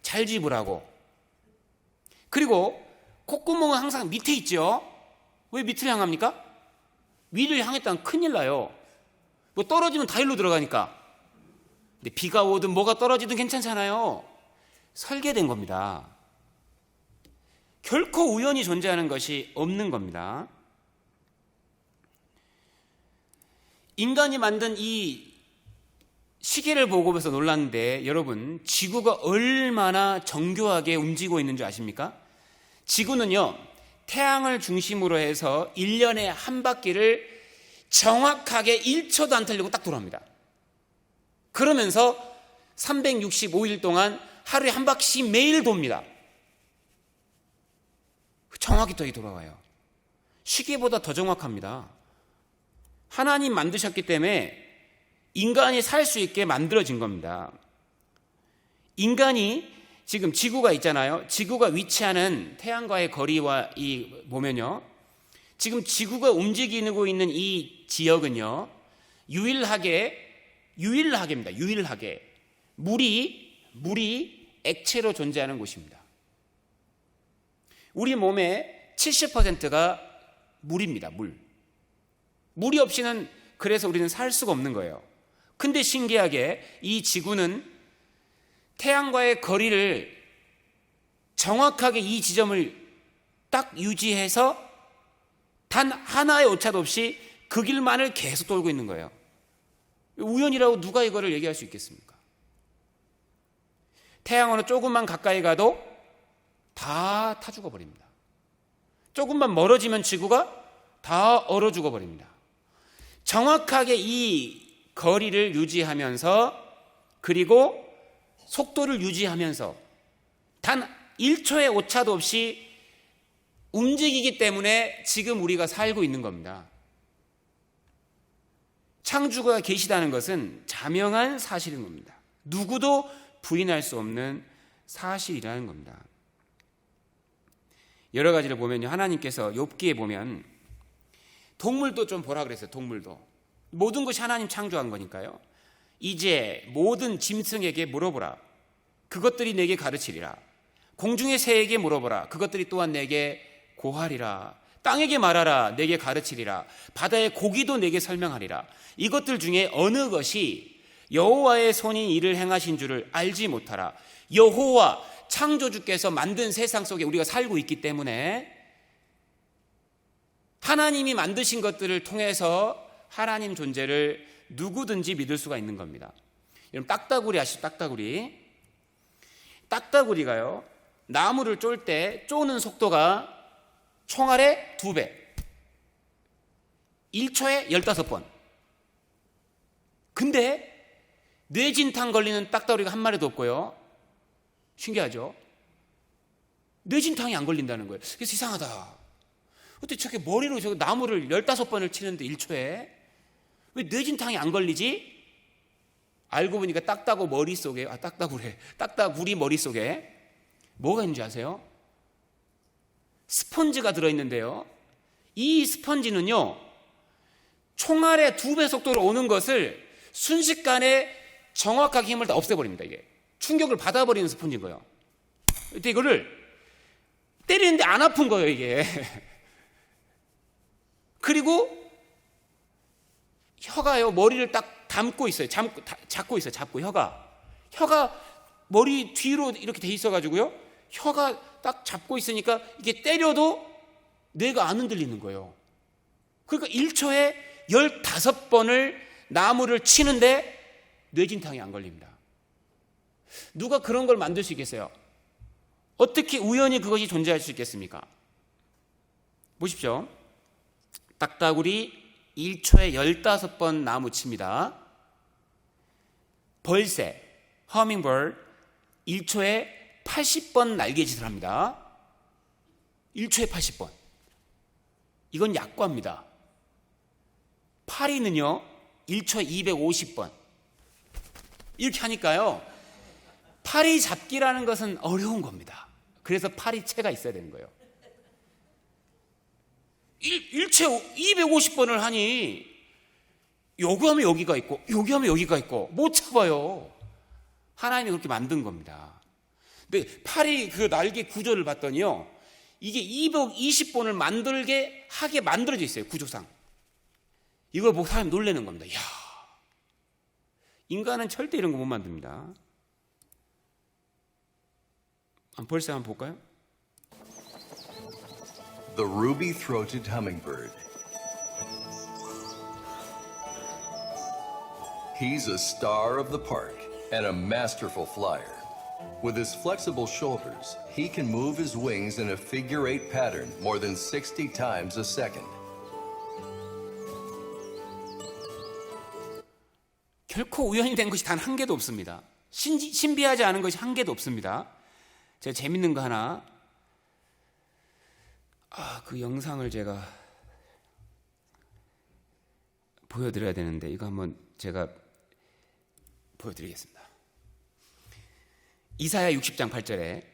S1: 잘 집으라고. 그리고 콧구멍은 항상 밑에 있죠. 왜 밑을 향합니까? 위를 향했다면 큰일 나요. 뭐 떨어지면 다 일로 들어가니까. 근데 비가 오든 뭐가 떨어지든 괜찮잖아요. 설계된 겁니다. 결코 우연히 존재하는 것이 없는 겁니다. 인간이 만든 이 시계를 보고서 놀랐는데 여러분, 지구가 얼마나 정교하게 움직이고 있는 줄 아십니까? 지구는요, 태양을 중심으로 해서 1년에 한 바퀴를 정확하게 1초도 안 틀리고 딱 돌아옵니다. 그러면서 365일 동안 하루에 한 바퀴씩 매일 돕니다. 정확히 돌아와요. 시계보다 더 정확합니다. 하나님 만드셨기 때문에 인간이 살 수 있게 만들어진 겁니다. 인간이 지금 지구가 있잖아요. 지구가 위치하는 태양과의 거리와 보면요, 지금 지구가 움직이고 있는 이 지역은요, 유일하게입니다. 유일하게 물이 액체로 존재하는 곳입니다. 우리 몸의 70%가 물입니다. 물이 없이는, 그래서 우리는 살 수가 없는 거예요. 근데 신기하게 이 지구는 태양과의 거리를 정확하게 이 지점을 딱 유지해서 단 하나의 오차도 없이 그 길만을 계속 돌고 있는 거예요. 우연이라고 누가 이거를 얘기할 수 있겠습니까? 태양으로 조금만 가까이 가도 다 타 죽어버립니다. 조금만 멀어지면 지구가 다 얼어 죽어버립니다. 정확하게 이 거리를 유지하면서, 그리고 속도를 유지하면서 단 1초의 오차도 없이 움직이기 때문에 지금 우리가 살고 있는 겁니다. 창조가 계시다는 것은 자명한 사실인 겁니다. 누구도 부인할 수 없는 사실이라는 겁니다. 여러 가지를 보면요, 하나님께서 욥기에 보면 동물도 좀 보라 그랬어요. 동물도 모든 것이 하나님 창조한 거니까요. 이제 모든 짐승에게 물어보라. 그것들이 내게 가르치리라. 공중의 새에게 물어보라. 그것들이 또한 내게 고하리라. 땅에게 말하라. 내게 가르치리라. 바다의 고기도 내게 설명하리라. 이것들 중에 어느 것이 여호와의 손이 이를 행하신 줄을 알지 못하라. 여호와 창조주께서 만든 세상 속에 우리가 살고 있기 때문에 하나님이 만드신 것들을 통해서 하나님 존재를 누구든지 믿을 수가 있는 겁니다. 여러분, 딱따구리 아시죠? 딱따구리가요, 나무를 쫄 때 쪼는 속도가 총알의 2배, 1초에 15번. 근데 뇌진탕 걸리는 딱따구리가 한 마리도 없고요. 신기하죠? 뇌진탕이 안 걸린다는 거예요. 그래서 이상하다. 어떻게 저렇게 머리로 저 나무를 15번을 치는데 1초에 왜 뇌진탕이 안 걸리지? 알고 보니까 딱따구리 머릿속에 뭐가 있는지 아세요? 스펀지가 들어있는데요, 이 스펀지는요, 총알의 2배 속도로 오는 것을 순식간에 정확하게 힘을 다 없애버립니다. 이게 충격을 받아버리는 스펀지인 거예요. 근데 이거를 때리는데 안 아픈 거예요, 이게. 그리고 혀가요, 머리를 딱 잡고 있어요. 혀가 머리 뒤로 이렇게 돼 있어가지고요, 혀가 딱 잡고 있으니까 이게 때려도 뇌가 안 흔들리는 거예요. 그러니까 1초에 15번을 나무를 치는데 뇌진탕이 안 걸립니다. 누가 그런 걸 만들 수 있겠어요? 어떻게 우연히 그것이 존재할 수 있겠습니까? 보십시오. 딱따구리 1초에 15번 나무 칩니다. 벌새, 허밍버드 1초에 80번 날개짓을 합니다. 1초에 80번. 이건 약과입니다. 파리는요, 1초에 250번. 이렇게 하니까요, 파리 잡기라는 것은 어려운 겁니다. 그래서 파리채가 있어야 되는 거예요. 일체 250번을 하니 여기 하면 여기가 있고 여기 하면 여기가 있고 못 잡아요. 하나님이 그렇게 만든 겁니다. 근데 파리 그 날개 구조를 봤더니요, 이게 220번을 하게 만들어져 있어요, 구조상. 이걸 보고 사람이 놀라는 겁니다. 이야, 인간은 절대 이런 거 못 만듭니다. 벌써 한번 볼까요?
S5: The ruby-throated hummingbird. He's a star of the park and a masterful flyer. With his flexible shoulders, he can move his wings in a figure-8 pattern more than 60 times a second.
S1: 결코 우연히 된 것이 단 한 개도 없습니다. 신비하지 않은 것이 한 개도 없습니다. 제가 재밌는 거 하나, 그 영상을 제가 보여드려야 되는데 이거 한번 제가 보여드리겠습니다. 이사야 60장 8절에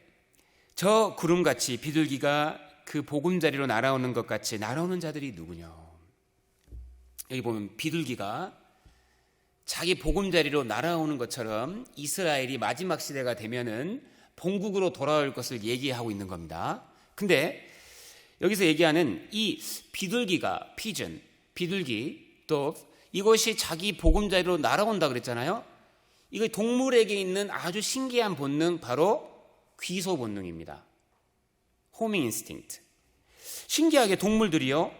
S1: 저 구름같이 비둘기가 그 보금자리로 날아오는 것 같이 날아오는 자들이 누구냐. 여기 보면 비둘기가 자기 보금자리로 날아오는 것처럼 이스라엘이 마지막 시대가 되면은 본국으로 돌아올 것을 얘기하고 있는 겁니다. 근데 여기서 얘기하는 이 비둘기가 피전, 비둘기, 또 이것이 자기 보금자리로 날아온다 그랬잖아요. 이거 동물에게 있는 아주 신기한 본능, 바로 귀소 본능입니다. 호밍 인스팅트. 신기하게 동물들이요,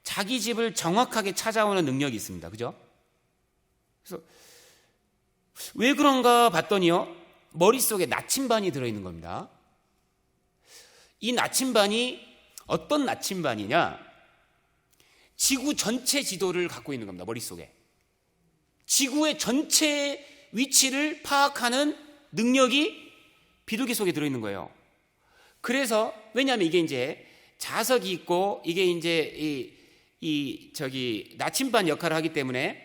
S1: 자기 집을 정확하게 찾아오는 능력이 있습니다. 그죠? 그래서 왜 그런가 봤더니요, 머릿속에 나침반이 들어있는 겁니다. 이 나침반이 어떤 나침반이냐, 지구 전체 지도를 갖고 있는 겁니다. 머릿속에 지구의 전체 위치를 파악하는 능력이 비둘기 속에 들어있는 거예요. 그래서 왜냐하면 이게 이제 자석이 있고 이게 이제 나침반 역할을 하기 때문에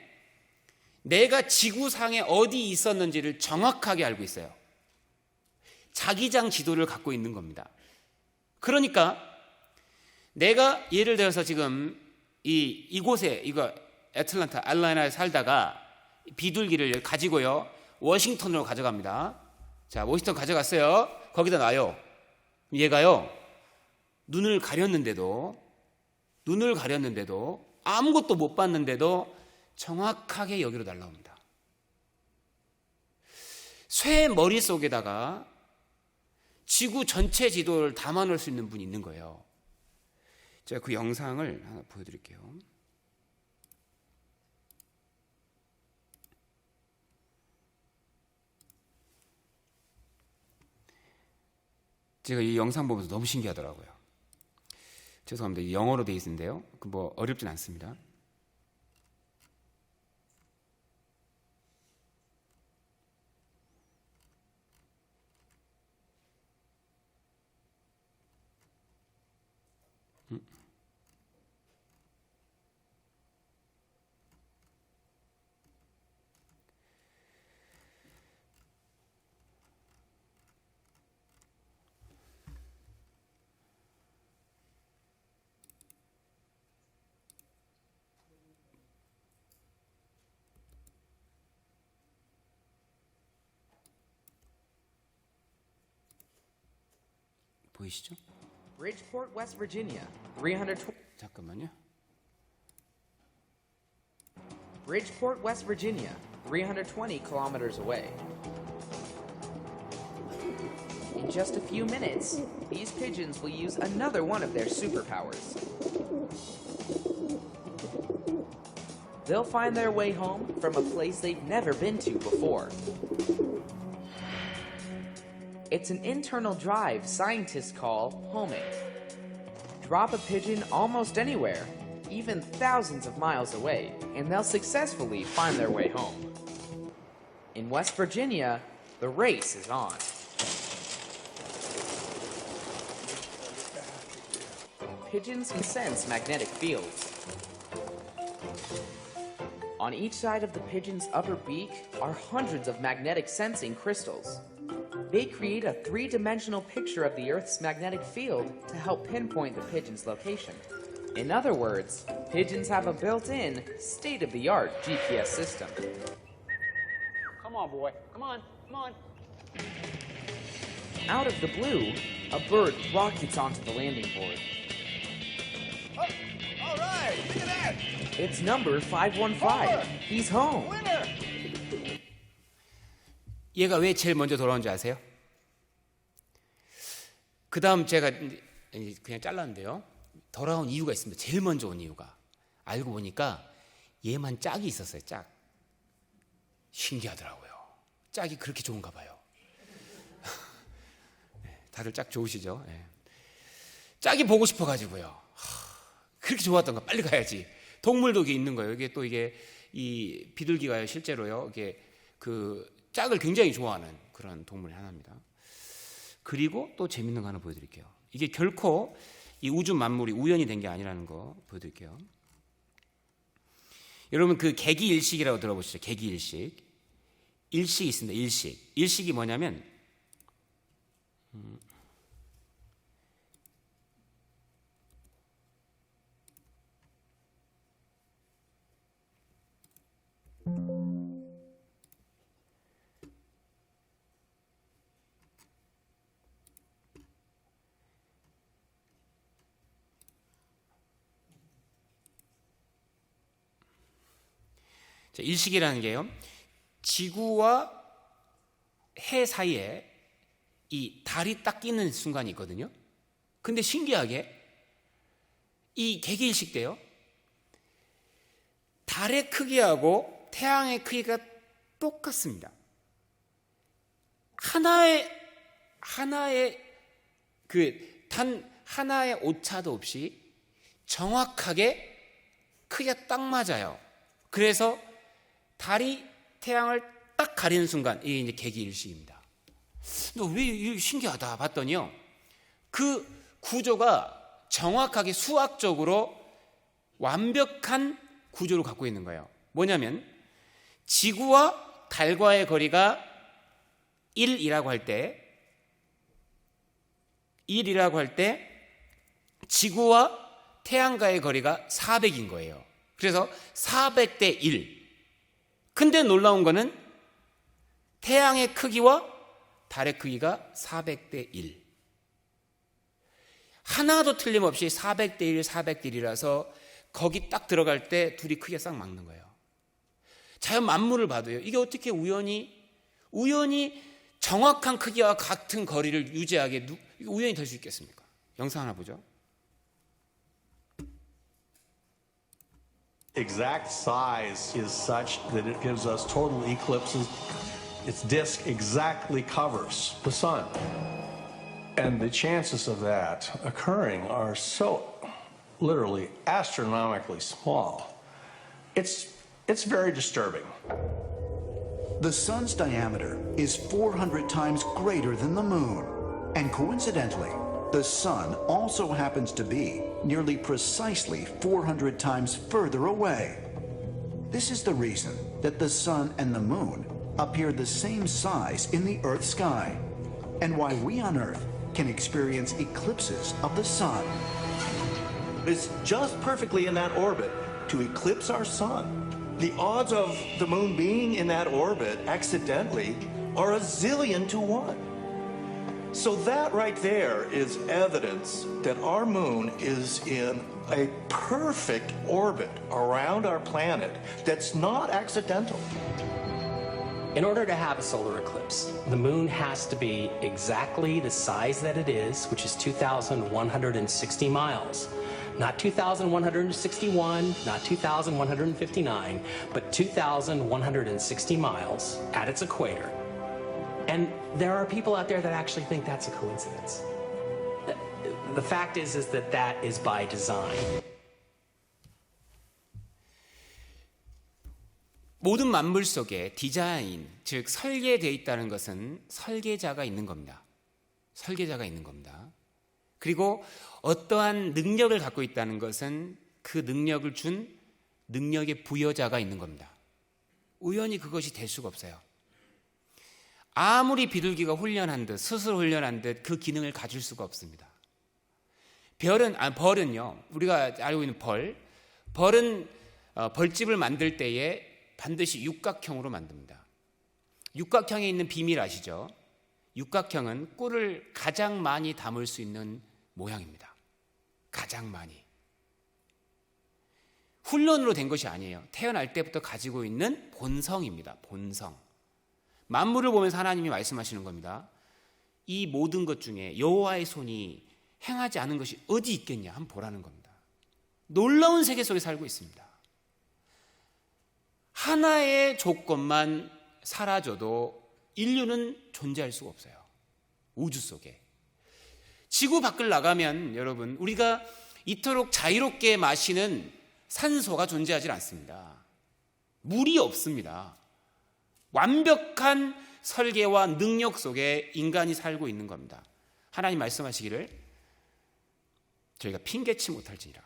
S1: 내가 지구상에 어디 있었는지를 정확하게 알고 있어요. 자기장 지도를 갖고 있는 겁니다. 그러니까 내가 예를 들어서 지금 이곳에 애틀랜타, 알라이나에 살다가 비둘기를 가지고요, 워싱턴으로 가져갑니다. 자, 워싱턴 가져갔어요. 거기다 놔요. 얘가요, 눈을 가렸는데도 아무것도 못 봤는데도 정확하게 여기로 날라옵니다. 쇠 머릿속에다가 지구 전체 지도를 담아놓을 수 있는 분이 있는 거예요. 제가 그 영상을 하나 보여드릴게요. 제가 이 영상 보면서 너무 신기하더라고요. 죄송합니다. 영어로 돼 있는데요. 뭐 어렵진 않습니다. 보이시죠?
S6: Bridgeport, West Virginia, 320.
S1: 잠깐만요.
S6: Bridgeport, West Virginia, 320 kilometers away. In just a few minutes, these pigeons will use another one of their superpowers. They'll find their way home from a place they've never been to before. It's an internal drive scientists call homing. Drop a pigeon almost anywhere, even thousands of miles away, and they'll successfully find their way home. In West Virginia, the race is on. Pigeons can sense magnetic fields. On each side of the pigeon's upper beak are hundreds of magnetic sensing crystals. They create a three-dimensional picture of the Earth's magnetic field to help pinpoint the pigeon's location. In other words, pigeons have a built-in, state-of-the-art GPS system.
S7: Come on, boy. Come on. Come on.
S6: Out of the blue, a bird rockets onto the landing board.
S8: Oh, all right, look at that!
S6: It's number 515. He's home.
S8: Winner!
S1: 얘가 왜 제일 먼저 돌아온 줄 아세요? 그 다음 제가 그냥 잘랐는데요. 돌아온 이유가 있습니다. 제일 먼저 온 이유가. 알고 보니까 얘만 짝이 있었어요. 짝. 신기하더라고요. 짝이 그렇게 좋은가 봐요. 다들 짝 좋으시죠? 네. 짝이 보고 싶어가지고요. 그렇게 좋았던가 빨리 가야지. 동물도 이게 있는 거예요. 이게 또 이게 이 비둘기가요 실제로요. 이게 그 짝을 굉장히 좋아하는 그런 동물 하나입니다. 그리고 또 재밌는 거 하나 보여드릴게요. 이게 결코 이 우주 만물이 우연히 된 게 아니라는 거 보여드릴게요. 여러분 그 개기일식이라고 들어보시죠? 개기일식. 일식이 있습니다. 일식. 일식이 뭐냐면 일식이라는 게요. 지구와 해 사이에 이 달이 딱 끼는 순간이 있거든요. 근데 신기하게 이 개기일식 때요. 달의 크기하고 태양의 크기가 똑같습니다. 하나의 그 단 하나의 오차도 없이 정확하게 크기가 딱 맞아요. 그래서 달이 태양을 딱 가리는 순간 이게 이제 개기일식입니다. 왜 신기하다 봤더니요. 그 구조가 정확하게 수학적으로 완벽한 구조를 갖고 있는 거예요. 뭐냐면 지구와 달과의 거리가 1이라고 할 때 지구와 태양과의 거리가 400인 거예요. 그래서 400대 1. 근데 놀라운 거는 태양의 크기와 달의 크기가 400대 1. 하나도 틀림없이 400대 1, 400대 1이라서 거기 딱 들어갈 때 둘이 크게 싹 맞는 거예요. 자연 만물을 봐도요. 이게 어떻게 우연히 정확한 크기와 같은 거리를 유지하게 이게 우연히 될 수 있겠습니까? 영상 하나 보죠.
S9: Exact size is such that it gives us total eclipses. Its disk exactly covers the sun. And the chances of that occurring are so literally astronomically small. It's very disturbing.
S10: The sun's diameter is 400 times greater than the moon. And coincidentally, the sun also happens to be nearly precisely 400 times further away. This is the reason that the sun and the moon appear the same size in the Earth's sky, and why we on Earth can experience eclipses of the sun.
S9: It's just perfectly in that orbit to eclipse our sun. The odds of the moon being in that orbit accidentally are 1,000,000,000 to 1. So that right there is evidence that our moon is in a perfect orbit around our planet that's not accidental.
S2: In order to have a solar eclipse, the moon has to be exactly the size that it is, which is 2,160 miles. Not 2,161, not 2,159, but 2,160 miles at its equator. And there are people out there that actually think that's a coincidence. The fact is that that is by design.
S1: 모든 만물 속에 디자인, 즉 설계되어 있다는 것은 설계자가 있는 겁니다. 설계자가 있는 겁니다. 그리고 어떠한 능력을 갖고 있다는 것은 그 능력을 준 능력의 부여자가 있는 겁니다. 우연히 그것이 될 수가 없어요. 아무리 비둘기가 훈련한 듯 스스로 훈련한 듯 그 기능을 가질 수가 없습니다. 벌은요, 우리가 알고 있는 벌은 벌집을 만들 때에 반드시 육각형으로 만듭니다. 육각형에 있는 비밀 아시죠? 육각형은 꿀을 가장 많이 담을 수 있는 모양입니다. 가장 많이. 훈련으로 된 것이 아니에요. 태어날 때부터 가지고 있는 본성입니다. 본성. 만물을 보면서 하나님이 말씀하시는 겁니다. 이 모든 것 중에 여호와의 손이 행하지 않은 것이 어디 있겠냐 한번 보라는 겁니다. 놀라운 세계 속에 살고 있습니다. 하나의 조건만 사라져도 인류는 존재할 수가 없어요. 우주 속에. 지구 밖을 나가면 여러분, 우리가 이토록 자유롭게 마시는 산소가 존재하지 않습니다. 물이 없습니다. 완벽한 설계와 능력 속에 인간이 살고 있는 겁니다. 하나님 말씀하시기를 저희가 핑계치 못할지니라.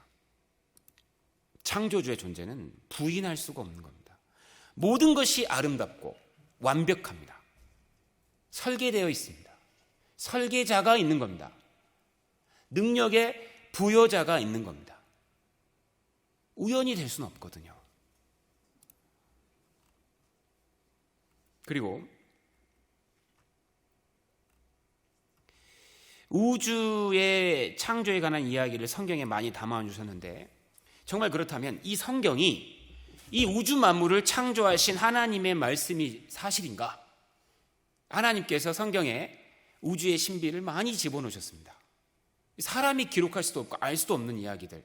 S1: 창조주의 존재는 부인할 수가 없는 겁니다. 모든 것이 아름답고 완벽합니다. 설계되어 있습니다. 설계자가 있는 겁니다. 능력의 부여자가 있는 겁니다. 우연이 될 수는 없거든요. 그리고 우주의 창조에 관한 이야기를 성경에 많이 담아 주셨는데, 정말 그렇다면 이 성경이 이 우주 만물을 창조하신 하나님의 말씀이 사실인가? 하나님께서 성경에 우주의 신비를 많이 집어넣으셨습니다. 사람이 기록할 수도 없고 알 수도 없는 이야기들,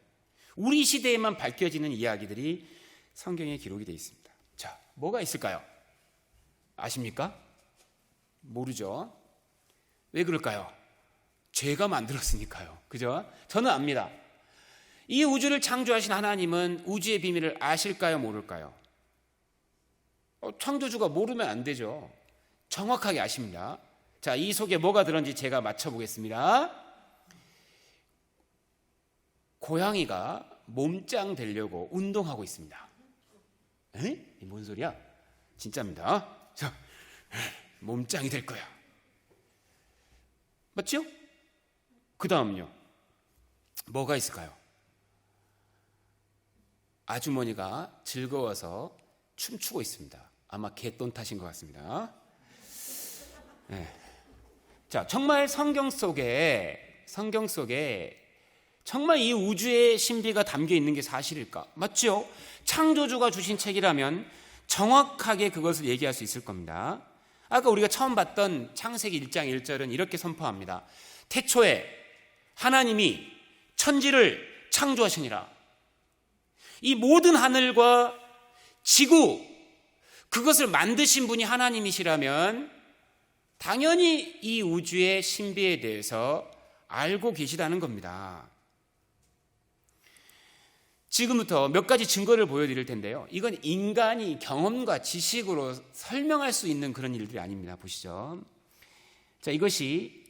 S1: 우리 시대에만 밝혀지는 이야기들이 성경에 기록이 되어 있습니다. 자, 뭐가 있을까요? 아십니까? 모르죠. 왜 그럴까요? 죄가 만들었으니까요. 그죠? 저는 압니다. 이 우주를 창조하신 하나님은 우주의 비밀을 아실까요? 모를까요? 창조주가 모르면 안 되죠. 정확하게 아십니다. 자, 이 속에 뭐가 들었는지 제가 맞춰보겠습니다. 고양이가 몸짱 되려고 운동하고 있습니다. 에? 뭔 소리야? 진짜입니다. 자, 몸짱이 될 거야. 맞죠? 그 다음요. 뭐가 있을까요? 아주머니가 즐거워서 춤추고 있습니다. 아마 개돈 탓인 것 같습니다. 네. 자, 정말 성경 속에 정말 이 우주의 신비가 담겨 있는 게 사실일까? 맞죠? 창조주가 주신 책이라면 정확하게 그것을 얘기할 수 있을 겁니다. 아까 우리가 처음 봤던 창세기 1장 1절은 이렇게 선포합니다. 태초에 하나님이 천지를 창조하시니라. 이 모든 하늘과 지구, 그것을 만드신 분이 하나님이시라면 당연히 이 우주의 신비에 대해서 알고 계시다는 겁니다. 지금부터 몇 가지 증거를 보여드릴 텐데요. 이건 인간이 경험과 지식으로 설명할 수 있는 그런 일들이 아닙니다. 보시죠. 자, 이것이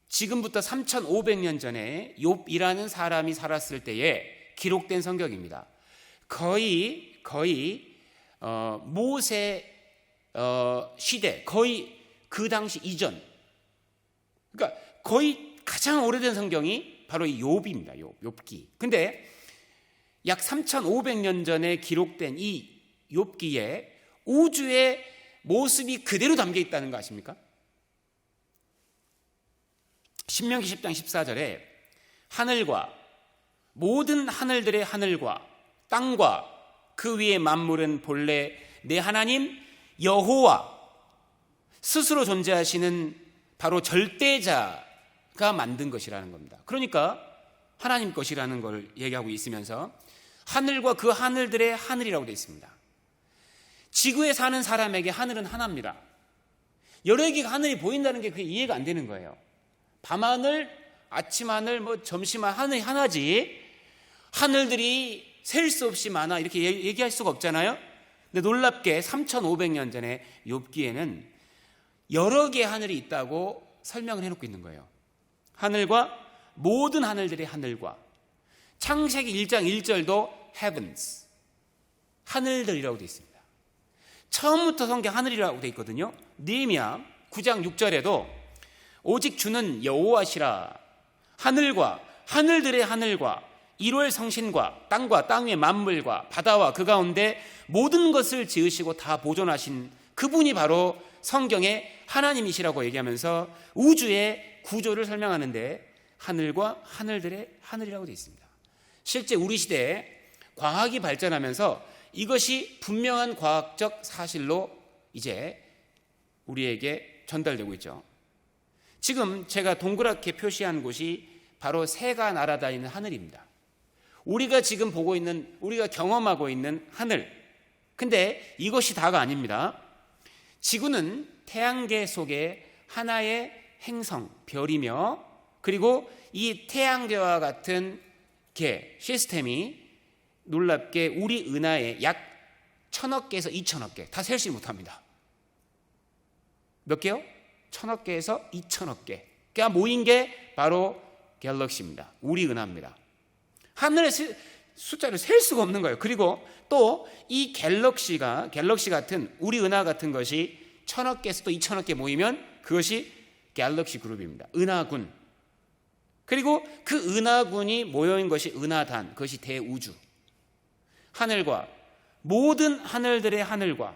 S1: 지금부터 3,500년 전에 욥이라는 사람이 살았을 때에 기록된 성경입니다. 거의 모세 시대, 거의 그 당시 이전, 그러니까 거의 가장 오래된 성경이 바로 이 욥입니다. 욥기. 근데 약 3,500년 전에 기록된 이 욥기에 우주의 모습이 그대로 담겨 있다는 거 아십니까? 신명기 10장 14절에 하늘과 모든 하늘들의 하늘과 땅과 그 위의 만물은 본래 내 하나님 여호와 스스로 존재하시는 바로 절대자가 만든 것이라는 겁니다. 그러니까 하나님 것이라는 걸 얘기하고 있으면서 하늘과 그 하늘들의 하늘이라고 되어 있습니다. 지구에 사는 사람에게 하늘은 하나입니다. 여러 개가 하늘이 보인다는 게 그게 이해가 안 되는 거예요. 밤하늘, 아침하늘, 점심하늘 하나지 하늘들이 셀 수 없이 많아 이렇게 얘기할 수가 없잖아요. 근데 놀랍게 3,500년 전에 욥기에는 여러 개의 하늘이 있다고 설명을 해놓고 있는 거예요. 하늘과 모든 하늘들의 하늘과 창세기 1장 1절도 heavens, 하늘들이라고 되어 있습니다. 처음부터 성경 하늘이라고 되어 있거든요. 느헤미야 9장 6절에도 오직 주는 여호와시라 하늘과 하늘들의 하늘과 1월 성신과 땅과 땅 위의 만물과 바다와 그 가운데 모든 것을 지으시고 다 보존하신 그분이 바로 성경의 하나님이시라고 얘기하면서 우주의 구조를 설명하는데 하늘과 하늘들의 하늘이라고 되어 있습니다. 실제 우리 시대에 과학이 발전하면서 이것이 분명한 과학적 사실로 이제 우리에게 전달되고 있죠. 지금 제가 동그랗게 표시한 곳이 바로 새가 날아다니는 하늘입니다. 우리가 지금 보고 있는, 우리가 경험하고 있는 하늘. 근데 이것이 다가 아닙니다. 지구는 태양계 속에 하나의 행성, 별이며 그리고 이 태양계와 같은 계, 시스템이 놀랍게 우리 은하의 약 1000억 개에서 2000억 개, 다 셀지 못합니다. 몇 개요? 1000억 개에서 2000억 개가 모인 게 바로 갤럭시입니다. 우리 은하입니다. 하늘의 숫자를 셀 수가 없는 거예요. 그리고 또 이 갤럭시 같은 우리 은하 같은 것이 1000억 개에서 또 2000억 개 모이면 그것이 갤럭시 그룹입니다. 은하군. 그리고 그 은하군이 모여있는 것이 은하단, 그것이 대우주. 하늘과 모든 하늘들의 하늘과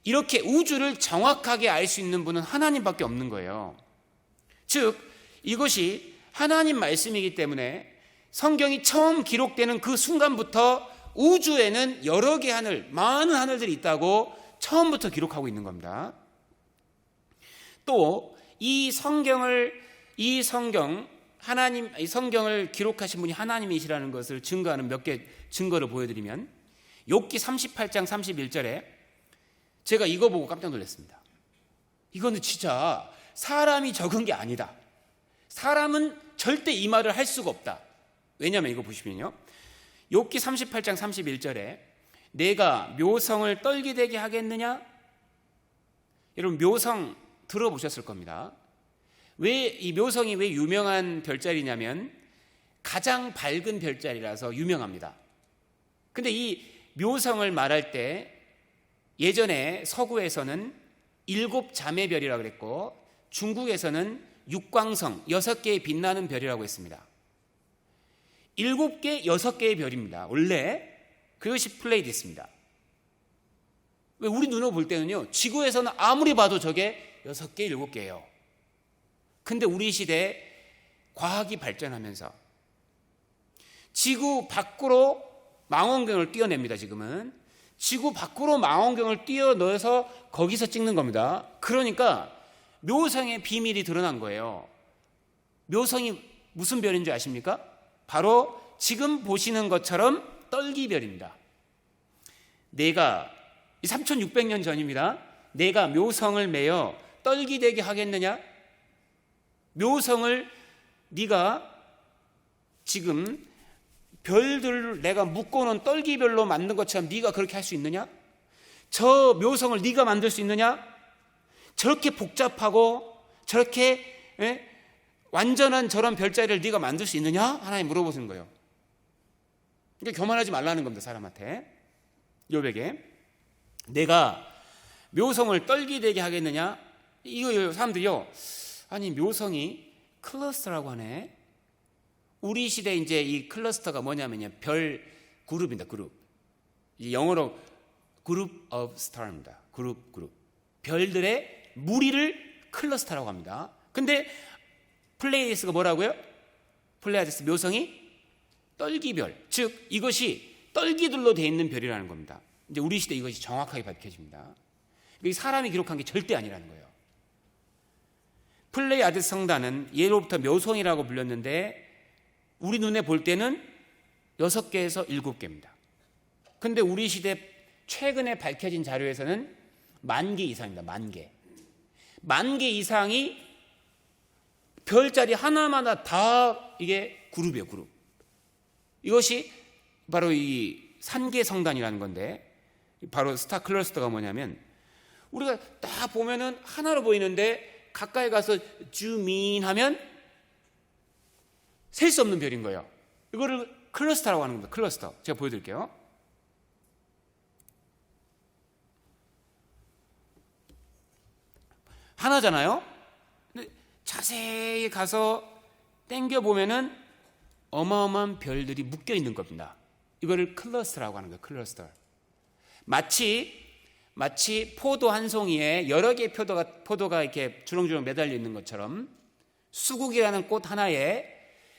S1: 이렇게 우주를 정확하게 알 수 있는 분은 하나님밖에 없는 거예요. 즉 이것이 하나님 말씀이기 때문에 성경이 처음 기록되는 그 순간부터 우주에는 여러 개 하늘, 많은 하늘들이 있다고 처음부터 기록하고 있는 겁니다. 또 이 성경을 기록하신 분이 하나님이시라는 것을 증거하는 몇 개 증거를 보여드리면 욥기 38장 31절에 제가 이거 보고 깜짝 놀랐습니다. 이거는 진짜 사람이 적은 게 아니다. 사람은 절대 이 말을 할 수가 없다. 왜냐하면 이거 보시면요, 욥기 38장 31절에 내가 묘성을 떨기되게 하겠느냐? 여러분 묘성 들어보셨을 겁니다. 왜 이 묘성이 왜 유명한 별자리냐면 가장 밝은 별자리라서 유명합니다. 근데 이 묘성을 말할 때 예전에 서구에서는 7자매별이라고 그랬고 중국에서는 육광성 6개의 빛나는 별이라고 했습니다. 7개, 6개의 별입니다. 원래 그것이 플레이드있습니다. 왜 우리 눈으로 볼 때는요, 지구에서는 아무리 봐도 저게 6개, 7개예요. 근데 우리 시대에 과학이 발전하면서 지구 밖으로 망원경을 띄어냅니다. 지금은 지구 밖으로 망원경을 띄어넣어서 거기서 찍는 겁니다. 그러니까 묘성의 비밀이 드러난 거예요. 묘성이 무슨 별인 줄 아십니까? 바로 지금 보시는 것처럼 떨기별입니다. 내가 3600년 전입니다. 내가 묘성을 매어 떨기되게 하겠느냐? 묘성을 네가 지금 별들을 내가 묶어놓은 떨기별로 만든 것처럼 네가 그렇게 할 수 있느냐? 저 묘성을 네가 만들 수 있느냐? 저렇게 복잡하고 저렇게 완전한 저런 별자리를 네가 만들 수 있느냐? 하나님 물어보시는 거예요. 그러니까 교만하지 말라는 겁니다. 사람한테. 욥에게 내가 묘성을 떨기되게 하겠느냐? 이거 사람들이요, 아니 묘성이 클러스터라고 하네. 우리 시대 이제 이 클러스터가 뭐냐면요, 별 그룹입니다. 그룹. 영어로 그룹 of star입니다. 그룹. 별들의 무리를 클러스터라고 합니다. 근데 플레이아디스가 뭐라고요? 플레이아디스 묘성이 떨기별, 즉 이것이 떨기들로 되어 있는 별이라는 겁니다. 이제 우리 시대 이것이 정확하게 밝혀집니다. 이 사람이 기록한 게 절대 아니라는 거예요. 플레이아디스 성단은 예로부터 묘성이라고 불렸는데 우리 눈에 볼 때는 6개에서 7개입니다. 근데 우리 시대 최근에 밝혀진 자료에서는 10,000개 이상입니다. 10,000개. 10,000개 이상이 별자리 하나마다 다 이게 그룹이에요. 그룹. 이것이 바로 이 산계 성단이라는 건데, 바로 스타 클러스터가 뭐냐면 우리가 딱 보면은 하나로 보이는데 가까이 가서 줌인하면 셀 수 없는 별인 거예요. 이거를 클러스터라고 하는 겁니다. 클러스터. 제가 보여드릴게요. 하나잖아요. 근데 자세히 가서 당겨보면은 어마어마한 별들이 묶여 있는 겁니다. 이거를 클러스터라고 하는 거예요. 클러스터. 마치 포도 한 송이에 여러 개의 포도가 이렇게 주렁주렁 매달려 있는 것처럼, 수국이라는 꽃 하나에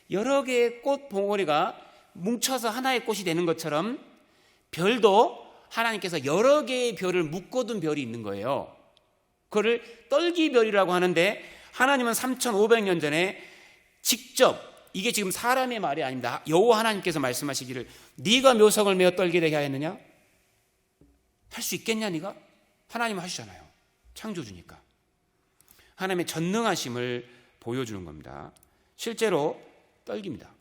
S1: 여러 개의 꽃 봉오리가 뭉쳐서 하나의 꽃이 되는 것처럼, 별도 하나님께서 여러 개의 별을 묶어둔 별이 있는 거예요. 그거를 떨기별이라고 하는데, 하나님은 3,500년 전에 직접, 이게 지금 사람의 말이 아닙니다, 여호와 하나님께서 말씀하시기를 네가 묘석을 메어 떨게 되게 하였느냐? 할 수 있겠냐 네가? 하나님은 하시잖아요. 창조주니까. 하나님의 전능하심을 보여주는 겁니다. 실제로 떨깁니다.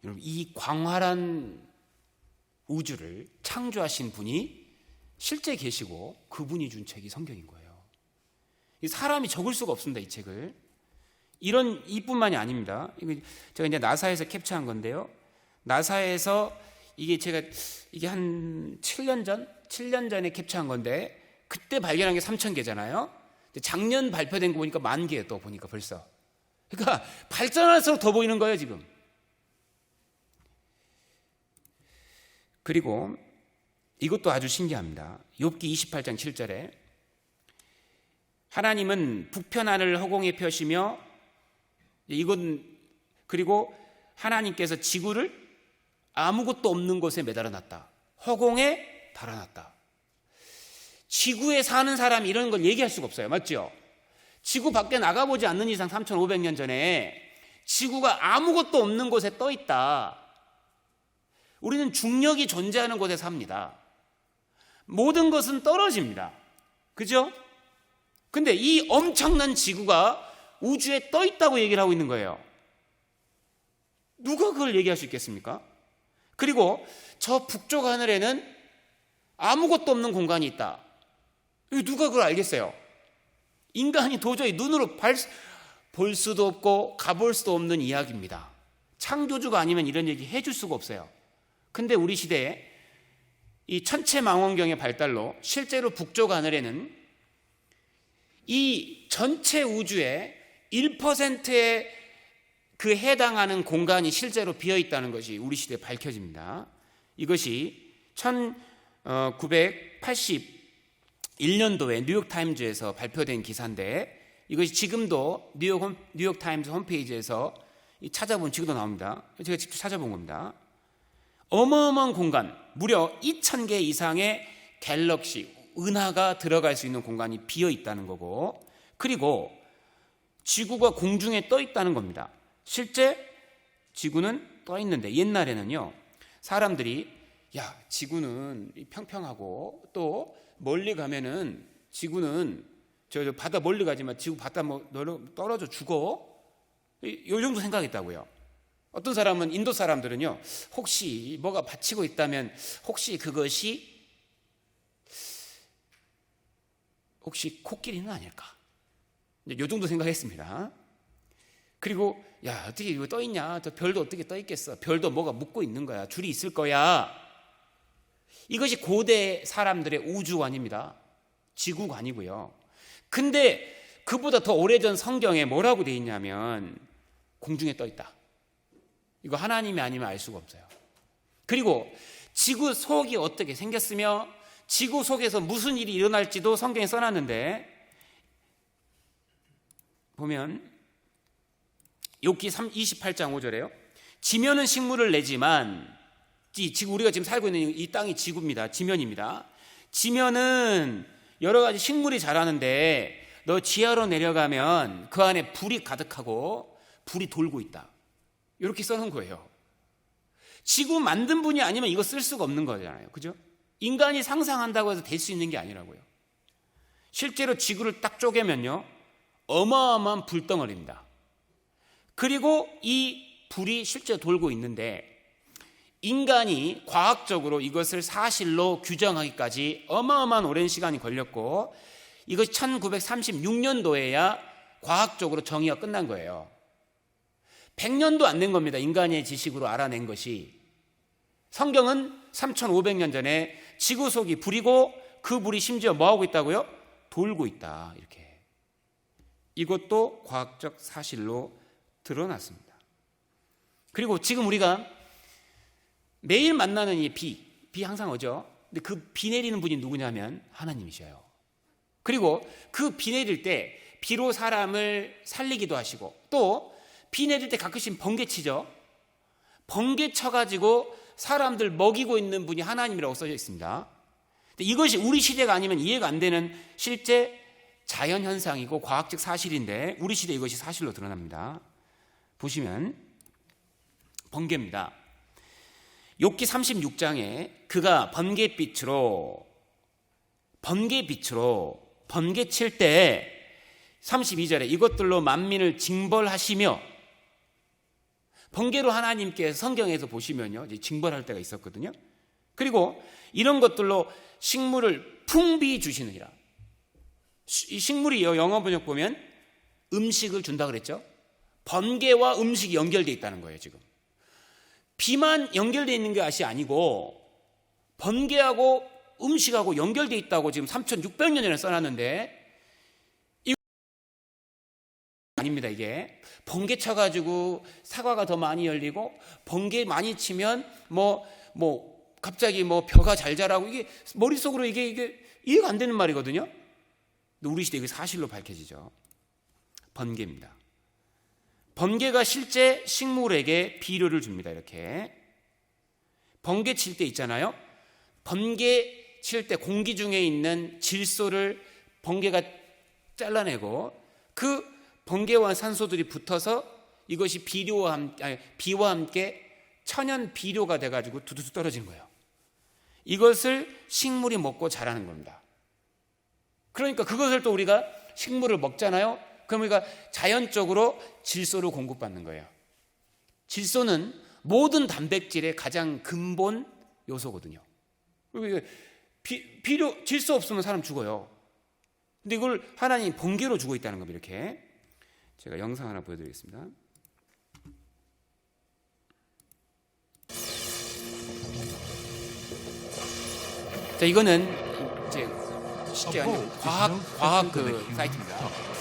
S1: 여러분, 이 광활한 우주를 창조하신 분이 실제 계시고 그분이 준 책이 성경인 거예요. 사람이 적을 수가 없습니다, 이 책을. 이뿐만이 아닙니다. 제가 이제 나사에서 캡처한 건데요. 나사에서 이게 한 7년 전에 캡처한 건데, 그때 발견한 게 3,000개잖아요. 작년 발표된 거 보니까 10,000개예요, 또 보니까 벌써. 그러니까 발전할수록 더 보이는 거예요, 지금. 그리고 이것도 아주 신기합니다. 욥기 28장 7절에 하나님은 북편하늘 허공에 펴시며, 그리고 하나님께서 지구를 아무것도 없는 곳에 매달아 놨다. 허공에 달아놨다. 지구에 사는 사람이 이런 걸 얘기할 수가 없어요. 맞죠? 지구 밖에 나가보지 않는 이상 3,500년 전에 지구가 아무것도 없는 곳에 떠 있다. 우리는 중력이 존재하는 곳에 삽니다. 모든 것은 떨어집니다. 그죠? 근데 이 엄청난 지구가 우주에 떠 있다고 얘기를 하고 있는 거예요. 누가 그걸 얘기할 수 있겠습니까? 그리고 저 북쪽 하늘에는 아무것도 없는 공간이 있다. 누가 그걸 알겠어요? 인간이 도저히 눈으로 볼 수도 없고 가볼 수도 없는 이야기입니다. 창조주가 아니면 이런 얘기 해줄 수가 없어요. 근데 우리 시대에 이 천체망원경의 발달로 실제로 북쪽 하늘에는 이 전체 우주의 1%에 그 해당하는 공간이 실제로 비어 있다는 것이 우리 시대에 밝혀집니다. 이것이 1981년도에 뉴욕타임즈에서 발표된 기사인데, 이것이 지금도 뉴욕타임즈 홈페이지에서 찾아보면 지금도 나옵니다. 제가 직접 찾아본 겁니다. 어마어마한 공간, 무려 2,000개 이상의 갤럭시, 은하가 들어갈 수 있는 공간이 비어 있다는 거고, 그리고 지구가 공중에 떠 있다는 겁니다. 실제 지구는 떠 있는데, 옛날에는요, 사람들이 지구는 평평하고 또 멀리 가면은 지구는 저 바다 멀리 가지만 지구 바다 떨어져 죽어, 이 정도 생각했다고요. 어떤 사람은, 인도 사람들은요, 혹시 뭐가 받치고 있다면 혹시 그것이 코끼리는 아닐까, 이 정도 생각했습니다. 그리고 어떻게 이거 떠 있냐, 저 별도 어떻게 떠 있겠어, 별도 뭐가 묶고 있는 거야, 줄이 있을 거야. 이것이 고대 사람들의 우주관입니다. 지구관이고요. 근데 그보다 더 오래전 성경에 뭐라고 돼 있냐면 공중에 떠 있다. 이거 하나님이 아니면 알 수가 없어요. 그리고 지구 속이 어떻게 생겼으며 지구 속에서 무슨 일이 일어날지도 성경에 써놨는데, 보면 욥기 28장 5절에요. 지면은 식물을 내지만 지구 우리가 지금 살고 있는 이 땅이 지구입니다. 지면입니다. 지면은 여러 가지 식물이 자라는데 너 지하로 내려가면 그 안에 불이 가득하고 불이 돌고 있다. 이렇게 써놓은 거예요. 지구 만든 분이 아니면 이거 쓸 수가 없는 거잖아요. 그죠? 인간이 상상한다고 해서 될 수 있는 게 아니라고요. 실제로 지구를 딱 쪼개면요, 어마어마한 불덩어리입니다. 그리고 이 불이 실제로 돌고 있는데 인간이 과학적으로 이것을 사실로 규정하기까지 어마어마한 오랜 시간이 걸렸고 이것이 1936년도에야 과학적으로 정의가 끝난 거예요. 100년도 안 된 겁니다. 인간의 지식으로 알아낸 것이. 성경은 3500년 전에 지구 속이 불이고 그 불이 심지어 뭐하고 있다고요? 돌고 있다. 이렇게. 이것도 과학적 사실로 드러났습니다. 그리고 지금 우리가 매일 만나는 이 비 항상 오죠. 근데 그 비 내리는 분이 누구냐면 하나님이셔요. 그리고 그 비 내릴 때 비로 사람을 살리기도 하시고 또 비 내릴 때 가끔씩 번개 치죠. 번개 쳐가지고 사람들 먹이고 있는 분이 하나님이라고 써져 있습니다. 근데 이것이 우리 시대가 아니면 이해가 안 되는 실제 자연현상이고 과학적 사실인데 우리 시대에 이것이 사실로 드러납니다. 보시면 번개입니다. 욥기 36장에 그가 번개빛으로 번개 칠 때 32절에 이것들로 만민을 징벌하시며 번개로 하나님께서 성경에서 보시면요 이제 징벌할 때가 있었거든요. 그리고 이런 것들로 식물을 풍비 주시느니라. 이 식물이 영어 번역 보면 음식을 준다 그랬죠. 번개와 음식이 연결되어 있다는 거예요. 지금 비만 연결되어 있는 것이 아니고 번개하고 음식하고 연결되어 있다고 지금 3600년 전에 써놨는데 이거 아닙니다. 이게 번개 쳐가지고 사과가 더 많이 열리고 번개 많이 치면 갑자기 벼가 잘 자라고 이게 머릿속으로 이게 이해가 안 되는 말이거든요. 근데 우리 시대에 이게 사실로 밝혀지죠. 번개입니다. 번개가 실제 식물에게 비료를 줍니다. 이렇게 번개 칠 때 있잖아요. 번개 칠 때 공기 중에 있는 질소를 번개가 잘라내고 그 번개와 산소들이 붙어서 이것이 비와 함께 천연 비료가 돼가지고 두두두 떨어지는 거예요. 이것을 식물이 먹고 자라는 겁니다. 그러니까 그것을 또 우리가 식물을 먹잖아요. 그럼 우리가 자연적으로 질소를 공급받는 거예요. 질소는 모든 단백질의 가장 근본 요소거든요. 비료, 질소 없으면 사람 죽어요. 근데 이걸 하나님 번개로 주고 있다는 겁니다. 이렇게 제가 영상 하나 보여드리겠습니다. 자, 이거는 이제 실제 과학 그 사이트입니다.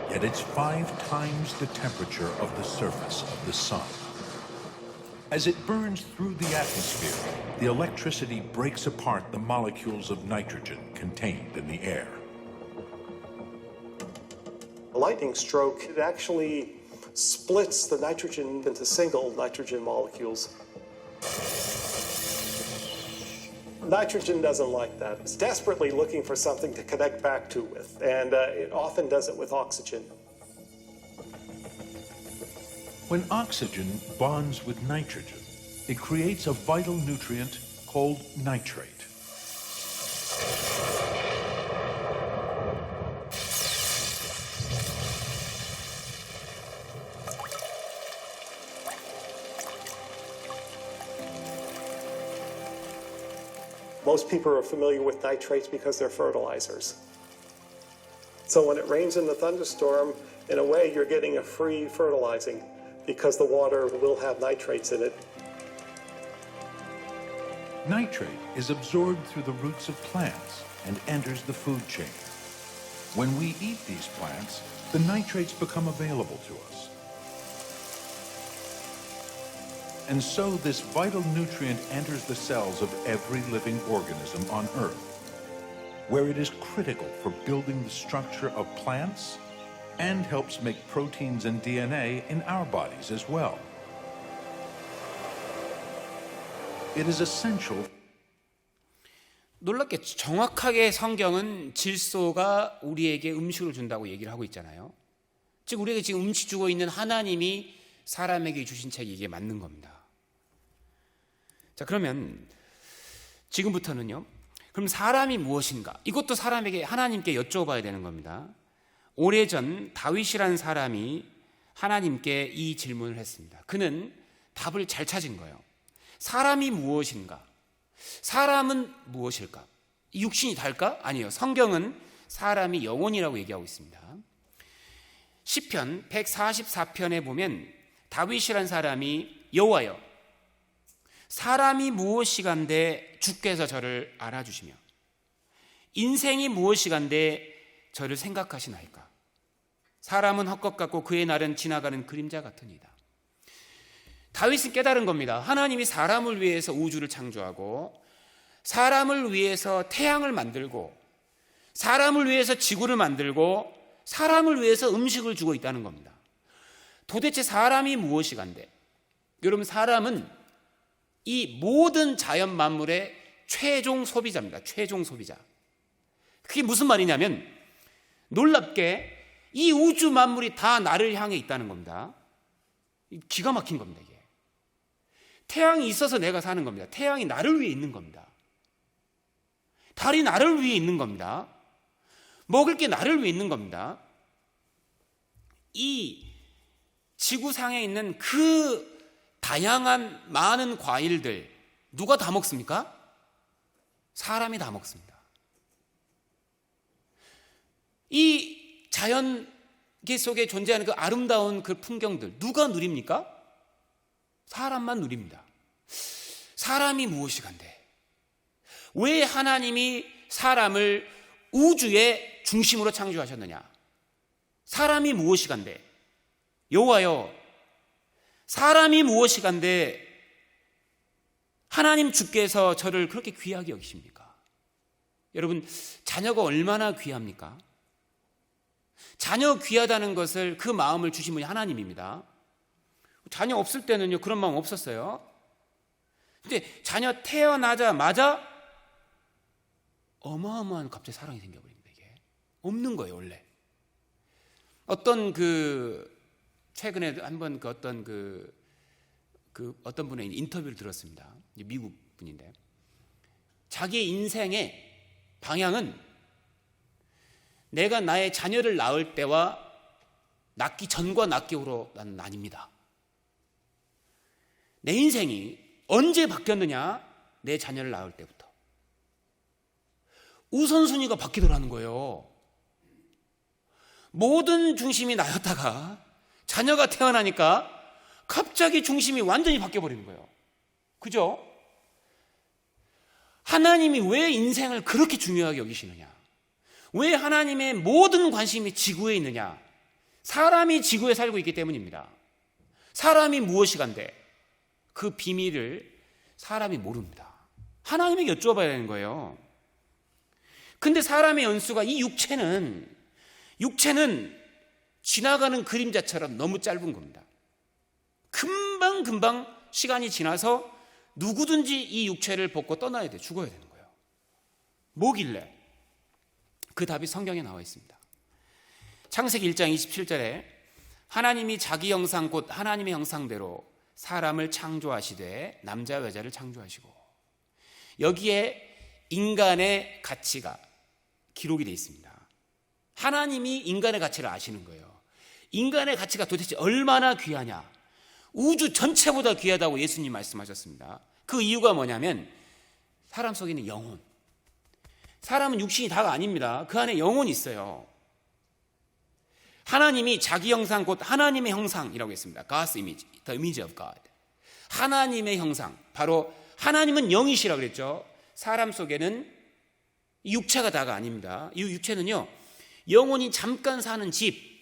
S11: Yet it's 5 times the temperature of the surface of the sun. As it burns through the atmosphere, the electricity breaks apart the molecules of nitrogen contained in the air.
S12: A lightning stroke, it actually splits the nitrogen into single nitrogen molecules. Nitrogen doesn't like that. It's desperately looking for something to connect back to with, and it often does it with oxygen.
S11: When oxygen bonds with nitrogen, it creates a vital nutrient called nitrate.
S12: Most people are familiar with nitrates because they're fertilizers. So when it rains in the thunderstorm, in a way you're getting a free fertilizing because the water will have nitrates in it.
S11: Nitrate is absorbed through the roots of plants and enters the food chain. When we eat these plants, the nitrates become available to us. And so this vital nutrient enters the cells of every living organism on Earth, where it is critical for building the structure of plants and helps make proteins and DNA in our bodies as well. It is essential.
S1: 놀랍게 정확하게 성경은 질소가 우리에게 음식을 준다고 얘기를 하고 있잖아요. 즉 우리에게 지금 음식 주고 있는 하나님이 사람에게 주신 책이 이게 맞는 겁니다. 자, 그러면 지금부터는요, 그럼 사람이 무엇인가? 이것도 사람에게, 하나님께 여쭤봐야 되는 겁니다. 오래전 다윗이라는 사람이 하나님께 이 질문을 했습니다. 그는 답을 잘 찾은 거예요. 사람이 무엇인가? 사람은 무엇일까? 육신이 달까? 아니요. 성경은 사람이 영혼이라고 얘기하고 있습니다. 시편 144편에 보면 다윗이란 사람이 여호와여, 사람이 무엇이간데 주께서 저를 알아주시며 인생이 무엇이간데 저를 생각하시나이까? 사람은 헛것 같고 그의 날은 지나가는 그림자 같으니이다. 다윗은 깨달은 겁니다. 하나님이 사람을 위해서 우주를 창조하고 사람을 위해서 태양을 만들고 사람을 위해서 지구를 만들고 사람을 위해서 음식을 주고 있다는 겁니다. 도대체 사람이 무엇이간데? 여러분, 사람은 이 모든 자연 만물의 최종 소비자입니다. 최종 소비자. 그게 무슨 말이냐면 놀랍게 이 우주 만물이 다 나를 향해 있다는 겁니다. 기가 막힌 겁니다. 이게 태양이 있어서 내가 사는 겁니다. 태양이 나를 위해 있는 겁니다. 달이 나를 위해 있는 겁니다. 먹을 게 나를 위해 있는 겁니다. 이 지구상에 있는 그 다양한 많은 과일들 누가 다 먹습니까? 사람이 다 먹습니다. 이 자연계 속에 존재하는 그 아름다운 그 풍경들 누가 누립니까? 사람만 누립니다. 사람이 무엇이간데? 왜 하나님이 사람을 우주의 중심으로 창조하셨느냐? 사람이 무엇이간데? 여호와여, 사람이 무엇이간데 하나님 주께서 저를 그렇게 귀하게 여기십니까? 여러분, 자녀가 얼마나 귀합니까? 자녀 귀하다는 것을, 그 마음을 주신 분이 하나님입니다. 자녀 없을 때는요, 그런 마음 없었어요. 근데 자녀 태어나자마자 어마어마한 갑자기 사랑이 생겨버립니다. 이게 없는 거예요, 원래. 어떤 최근에 한번 어떤 분의 인터뷰를 들었습니다. 미국 분인데 자기의 인생의 방향은 내가 나의 자녀를 낳을 때와 낳기 전과 낳기 후로 나는 나뉩니다. 내 인생이 언제 바뀌었느냐? 내 자녀를 낳을 때부터. 우선순위가 바뀌더라는 거예요. 모든 중심이 나였다가 자녀가 태어나니까 갑자기 중심이 완전히 바뀌어버리는 거예요. 그죠? 하나님이 왜 인생을 그렇게 중요하게 여기시느냐? 왜 하나님의 모든 관심이 지구에 있느냐? 사람이 지구에 살고 있기 때문입니다. 사람이 무엇이간데? 그 비밀을 사람이 모릅니다. 하나님에게 여쭤봐야 되는 거예요. 근데 사람의 연수가, 이 육체는 지나가는 그림자처럼 너무 짧은 겁니다. 금방 시간이 지나서 누구든지 이 육체를 벗고 떠나야 돼, 죽어야 되는 거예요. 뭐길래? 그 답이 성경에 나와 있습니다. 창세기 1장 27절에 하나님이 자기 형상 곧 하나님의 형상대로 사람을 창조하시되 남자와 여자를 창조하시고, 여기에 인간의 가치가 기록이 되어 있습니다. 하나님이 인간의 가치를 아시는 거예요. 인간의 가치가 도대체 얼마나 귀하냐? 우주 전체보다 귀하다고 예수님 말씀하셨습니다. 그 이유가 뭐냐면 사람 속에 있는 영혼. 사람은 육신이 다가 아닙니다. 그 안에 영혼이 있어요. 하나님이 자기 형상 곧 하나님의 형상이라고 했습니다. God's image, the image of God. 하나님의 형상, 바로 하나님은 영이시라고 그랬죠. 사람 속에는 육체가 다가 아닙니다. 이 육체는요, 영혼이 잠깐 사는 집,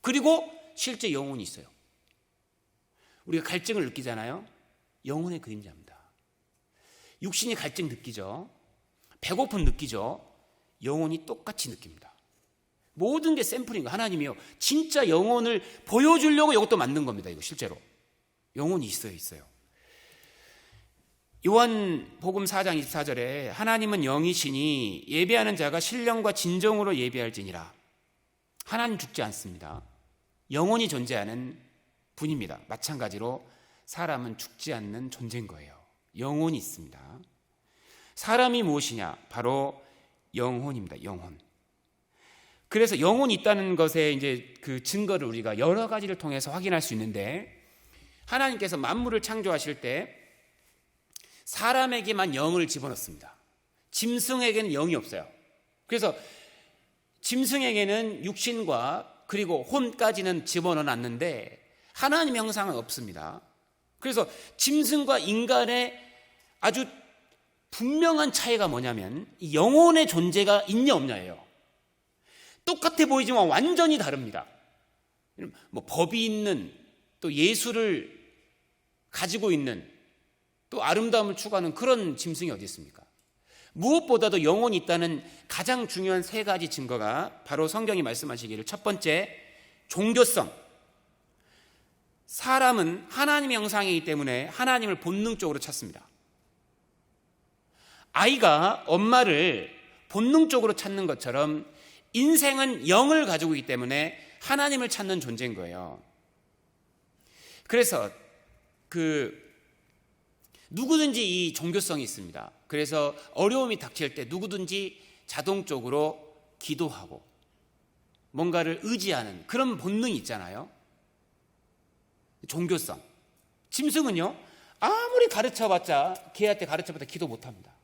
S1: 그리고 실제 영혼이 있어요. 우리가 갈증을 느끼잖아요. 영혼의 그림자입니다. 육신이 갈증 느끼죠. 배고픔 느끼죠. 영혼이 똑같이 느낍니다. 모든 게 샘플인 거예요. 하나님이요, 진짜 영혼을 보여주려고 이것도 만든 겁니다. 이거 실제로 영혼이 있어요. 요한복음 4장 24절에 하나님은 영이시니 예배하는 자가 신령과 진정으로 예배할지니라. 하나님 죽지 않습니다. 영혼이 존재하는 분입니다. 마찬가지로 사람은 죽지 않는 존재인 거예요. 영혼이 있습니다. 사람이 무엇이냐? 바로 영혼입니다. 영혼. 그래서 영혼이 있다는 것에 이제 그 증거를 우리가 여러 가지를 통해서 확인할 수 있는데, 하나님께서 만물을 창조하실 때 사람에게만 영을 집어넣습니다. 짐승에게는 영이 없어요. 그래서 짐승에게는 육신과 그리고 혼까지는 집어넣어 놨는데 하나님의 형상은 없습니다. 그래서 짐승과 인간의 아주 분명한 차이가 뭐냐면 이 영혼의 존재가 있냐 없냐예요. 똑같아 보이지만 완전히 다릅니다. 뭐 법이 있는, 또 예술을 가지고 있는, 또 아름다움을 추구하는 그런 짐승이 어디 있습니까? 무엇보다도 영혼이 있다는 가장 중요한 세 가지 증거가 바로 성경이 말씀하시기를, 첫 번째, 종교성. 사람은 하나님의 형상이기 때문에 하나님을 본능적으로 찾습니다. 아이가 엄마를 본능적으로 찾는 것처럼 인생은 영을 가지고 있기 때문에 하나님을 찾는 존재인 거예요. 그래서 누구든지 이 종교성이 있습니다. 그래서 어려움이 닥칠 때 누구든지 자동적으로 기도하고 뭔가를 의지하는 그런 본능이 있잖아요. 종교성. 짐승은요, 아무리 가르쳐봤자, 개한테 가르쳐봤자 기도 못합니다.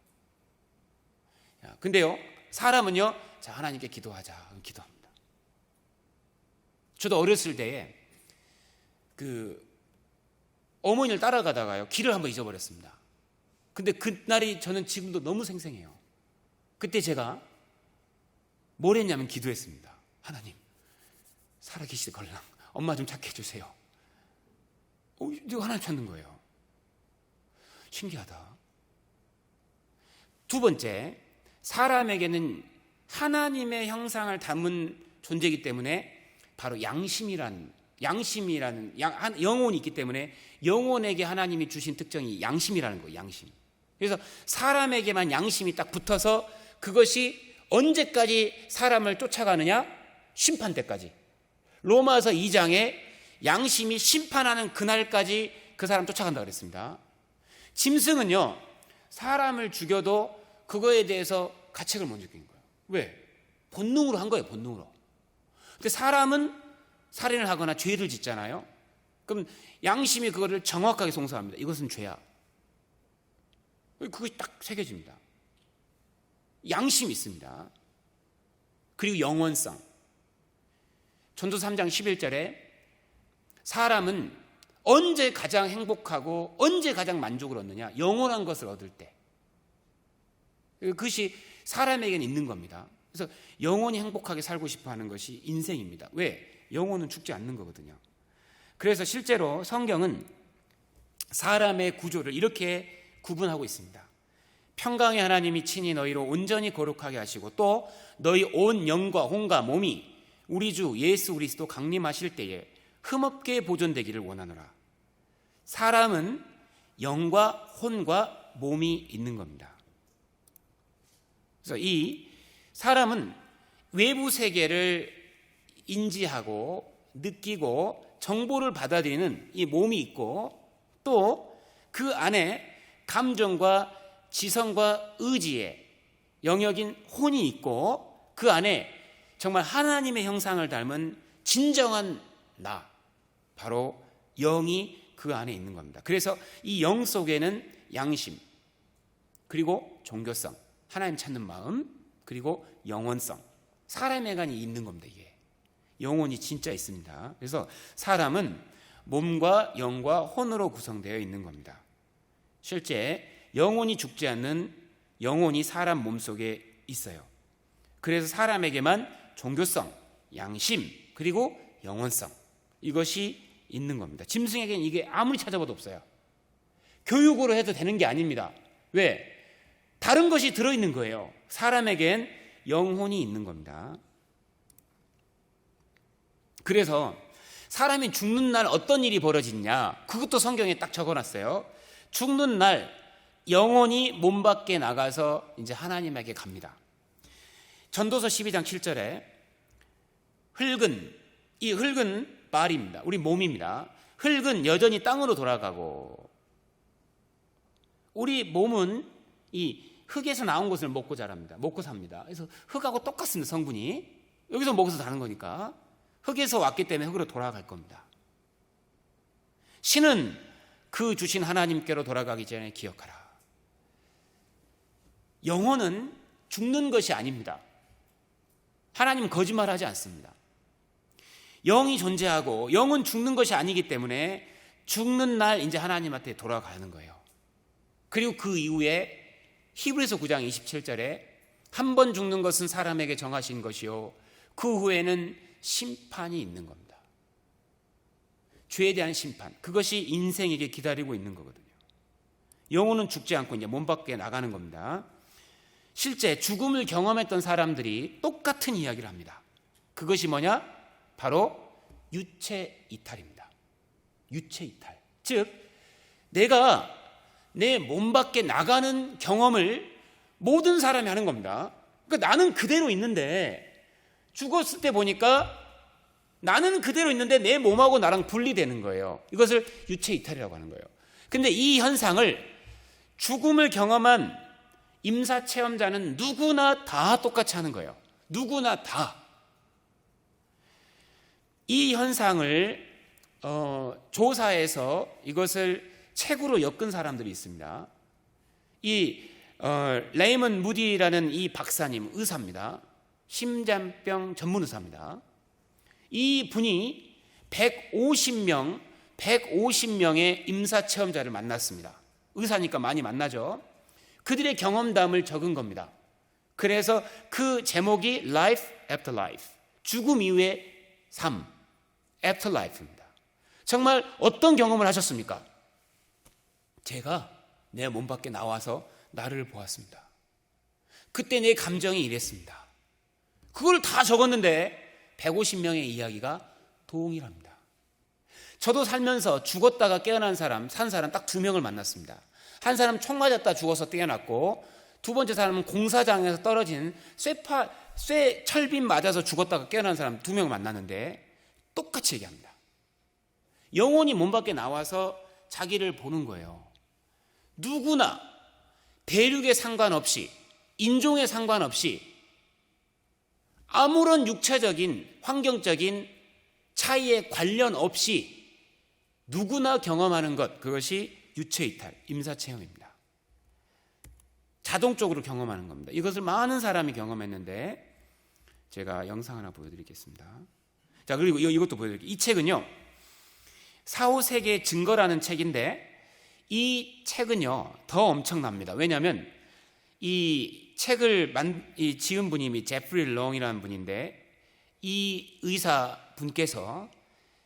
S1: 근데요, 사람은요, 자, 하나님께 기도하자. 기도합니다. 저도 어렸을 때에 어머니를 따라가다가요, 길을 한번 잊어버렸습니다. 근데 그날이 저는 지금도 너무 생생해요. 그때 제가 뭘 했냐면 기도했습니다. 하나님, 살아계시되 걸랑 엄마 좀 찾게 해주세요. 이거 하나님 찾는 거예요. 신기하다. 두 번째, 사람에게는 하나님의 형상을 담은 존재이기 때문에 바로 양심이라는 영혼이 있기 때문에 영혼에게 하나님이 주신 특징이 양심이라는 거예요. 양심. 그래서 사람에게만 양심이 딱 붙어서 그것이 언제까지 사람을 쫓아가느냐? 심판 때까지. 로마서 2장에 양심이 심판하는 그날까지 그 사람 쫓아간다고 그랬습니다. 짐승은요, 사람을 죽여도 그거에 대해서 가책을 못 느끼는 거예요. 왜? 본능으로 한 거예요. 본능으로. 근데 사람은 살인을 하거나 죄를 짓잖아요. 그럼 양심이 그거를 정확하게 송사합니다. 이것은 죄야. 그것이 딱 새겨집니다. 양심이 있습니다. 그리고 영원성. 전도서 3장 11절에 사람은 언제 가장 행복하고 언제 가장 만족을 얻느냐? 영원한 것을 얻을 때. 그것이 사람에게는 있는 겁니다. 그래서 영원히 행복하게 살고 싶어 하는 것이 인생입니다. 왜? 영혼은 죽지 않는 거거든요. 그래서 실제로 성경은 사람의 구조를 이렇게 구분하고 있습니다. 평강의 하나님이 친히 너희로 온전히 거룩하게 하시고 또 너희 온 영과 혼과 몸이 우리 주 예수 그리스도 강림하실 때에 흠없게 보존되기를 원하노라. 사람은 영과 혼과 몸이 있는 겁니다. 그래서 이 사람은 외부 세계를 인지하고 느끼고 정보를 받아들이는 이 몸이 있고 또 그 안에 감정과 지성과 의지의 영역인 혼이 있고 그 안에 정말 하나님의 형상을 닮은 진정한 나, 바로 영이 그 안에 있는 겁니다. 그래서 이 영 속에는 양심, 그리고 종교성, 하나님 찾는 마음, 그리고 영원성, 사람의 간이 있는 겁니다. 이게 영혼이 진짜 있습니다. 그래서 사람은 몸과 영과 혼으로 구성되어 있는 겁니다. 실제 영혼이 죽지 않는 영혼이 사람 몸속에 있어요. 그래서 사람에게만 종교성, 양심, 그리고 영원성, 이것이 있는 겁니다. 짐승에게는 이게 아무리 찾아봐도 없어요. 교육으로 해도 되는 게 아닙니다. 왜? 다른 것이 들어있는 거예요. 사람에겐 영혼이 있는 겁니다. 그래서 사람이 죽는 날 어떤 일이 벌어지냐, 그것도 성경에 딱 적어놨어요. 죽는 날 영혼이 몸 밖에 나가서 이제 하나님에게 갑니다. 전도서 12장 7절에 이 흙은 말입니다. 우리 몸입니다. 흙은 여전히 땅으로 돌아가고, 우리 몸은 이 흙에서 나온 것을 먹고 자랍니다. 먹고 삽니다. 그래서 흙하고 똑같습니다. 성분이 여기서 먹어서 사는 거니까 흙에서 왔기 때문에 흙으로 돌아갈 겁니다. 신은 그 주신 하나님께로 돌아가기 전에 기억하라. 영혼은 죽는 것이 아닙니다. 하나님은 거짓말하지 않습니다. 영이 존재하고 영은 죽는 것이 아니기 때문에 죽는 날 이제 하나님한테 돌아가는 거예요. 그리고 그 이후에 히브리서 9장 27절에 한 번 죽는 것은 사람에게 정하신 것이요 그 후에는 심판이 있는 겁니다. 죄에 대한 심판, 그것이 인생에게 기다리고 있는 거거든요. 영혼은 죽지 않고 이제 몸 밖에 나가는 겁니다. 실제 죽음을 경험했던 사람들이 똑같은 이야기를 합니다. 그것이 뭐냐? 바로 유체 이탈입니다. 유체 이탈. 즉 내가 내 몸 밖에 나가는 경험을 모든 사람이 하는 겁니다. 그러니까 나는 그대로 있는데, 죽었을 때 보니까 나는 그대로 있는데 내 몸하고 나랑 분리되는 거예요. 이것을 유체 이탈이라고 하는 거예요. 근데 이 현상을 죽음을 경험한 임사 체험자는 누구나 다 똑같이 하는 거예요. 누구나 다. 이 현상을 조사해서 이것을 책으로 엮은 사람들이 있습니다. 이 레이먼 무디라는 이 박사님, 의사입니다. 심장병 전문 의사입니다. 이 분이 150명의 임사 체험자를 만났습니다. 의사니까 많이 만나죠. 그들의 경험담을 적은 겁니다. 그래서 그 제목이 Life After Life, 죽음 이후의 삶, After Life입니다. 정말 어떤 경험을 하셨습니까? 제가 내 몸 밖에 나와서 나를 보았습니다. 그때 내 감정이 이랬습니다. 그걸 다 적었는데 150명의 이야기가 동일합니다. 저도 살면서 죽었다가 깨어난 사람, 산 사람 딱 2명을 만났습니다. 한 사람 총 맞았다 죽어서 깨어났고, 두 번째 사람은 공사장에서 떨어진 철빈 맞아서 죽었다가 깨어난 사람 2명을 만났는데 똑같이 얘기합니다. 영혼이 몸 밖에 나와서 자기를 보는 거예요. 누구나 대륙에 상관없이, 인종에 상관없이, 아무런 육체적인 환경적인 차이에 관련 없이 누구나 경험하는 것, 그것이 유체이탈, 임사체험입니다. 자동적으로 경험하는 겁니다. 이것을 많은 사람이 경험했는데 제가 영상 하나 보여드리겠습니다. 자, 그리고 이것도 보여드릴게요. 이 책은요, 사후세계 증거라는 책인데, 이 책은요 더 엄청납니다. 왜냐하면 이 책을 지은 분이 제프리 롱이라는 분인데, 이 의사 분께서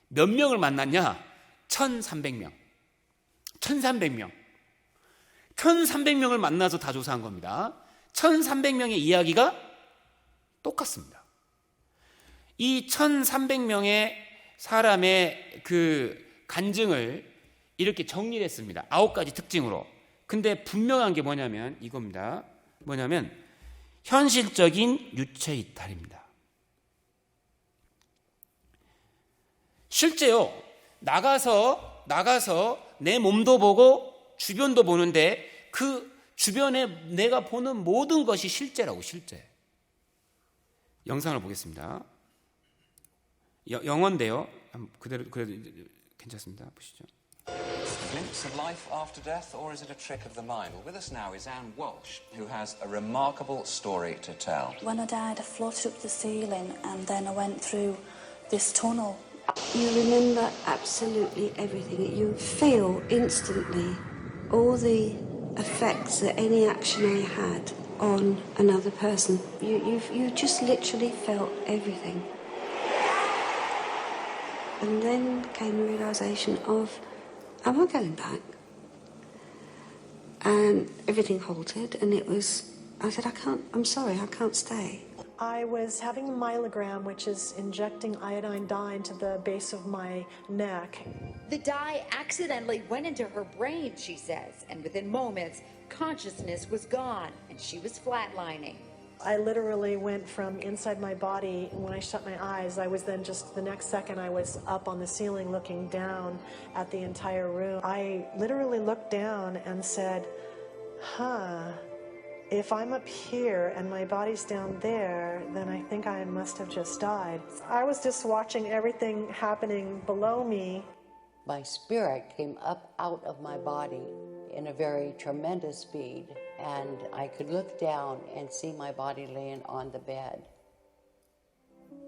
S1: 몇 명을 만났냐? 1,300명. 1,300명을 만나서 다 조사한 겁니다. 1,300명의 이야기가 똑같습니다. 이 1,300명의 사람의 그 간증을 이렇게 정리를 했습니다. 9가지 특징으로. 근데 분명한 게 뭐냐면 이겁니다. 뭐냐면 현실적인 유체 이탈입니다. 실제요, 나가서 내 몸도 보고 주변도 보는데 그 주변에 내가 보는 모든 것이 실제라고, 실제. 영상을 보겠습니다. 영어인데요. 그래도 괜찮습니다. 보시죠.
S13: Glimpse of life after death, or is it a trick of the mind? Well, with us now is Anne Walsh, who has a remarkable story to tell.
S14: When I died, I floated up to the ceiling, and then I went through this tunnel.
S15: You remember absolutely everything. You feel instantly all the effects that any action I had on another person. You just literally felt everything. And then came the realisation of, am I going back? And everything halted, and it was, I said, I'm sorry, I can't stay.
S16: I was having a myelogram, which is injecting iodine dye into the base of my neck.
S17: The dye accidentally went into her brain, she says, and within moments, consciousness was gone and she was flatlining.
S16: I literally went from inside my body, and when I shut my eyes, I was then just the next second I was up on the ceiling looking down at the entire room. I literally looked down and said, if I'm up here and my body's down there, then I think I must have just died. I was just watching everything happening below me.
S18: My spirit came up out of my body in a very tremendous speed, and I could look down and see my body laying on the bed.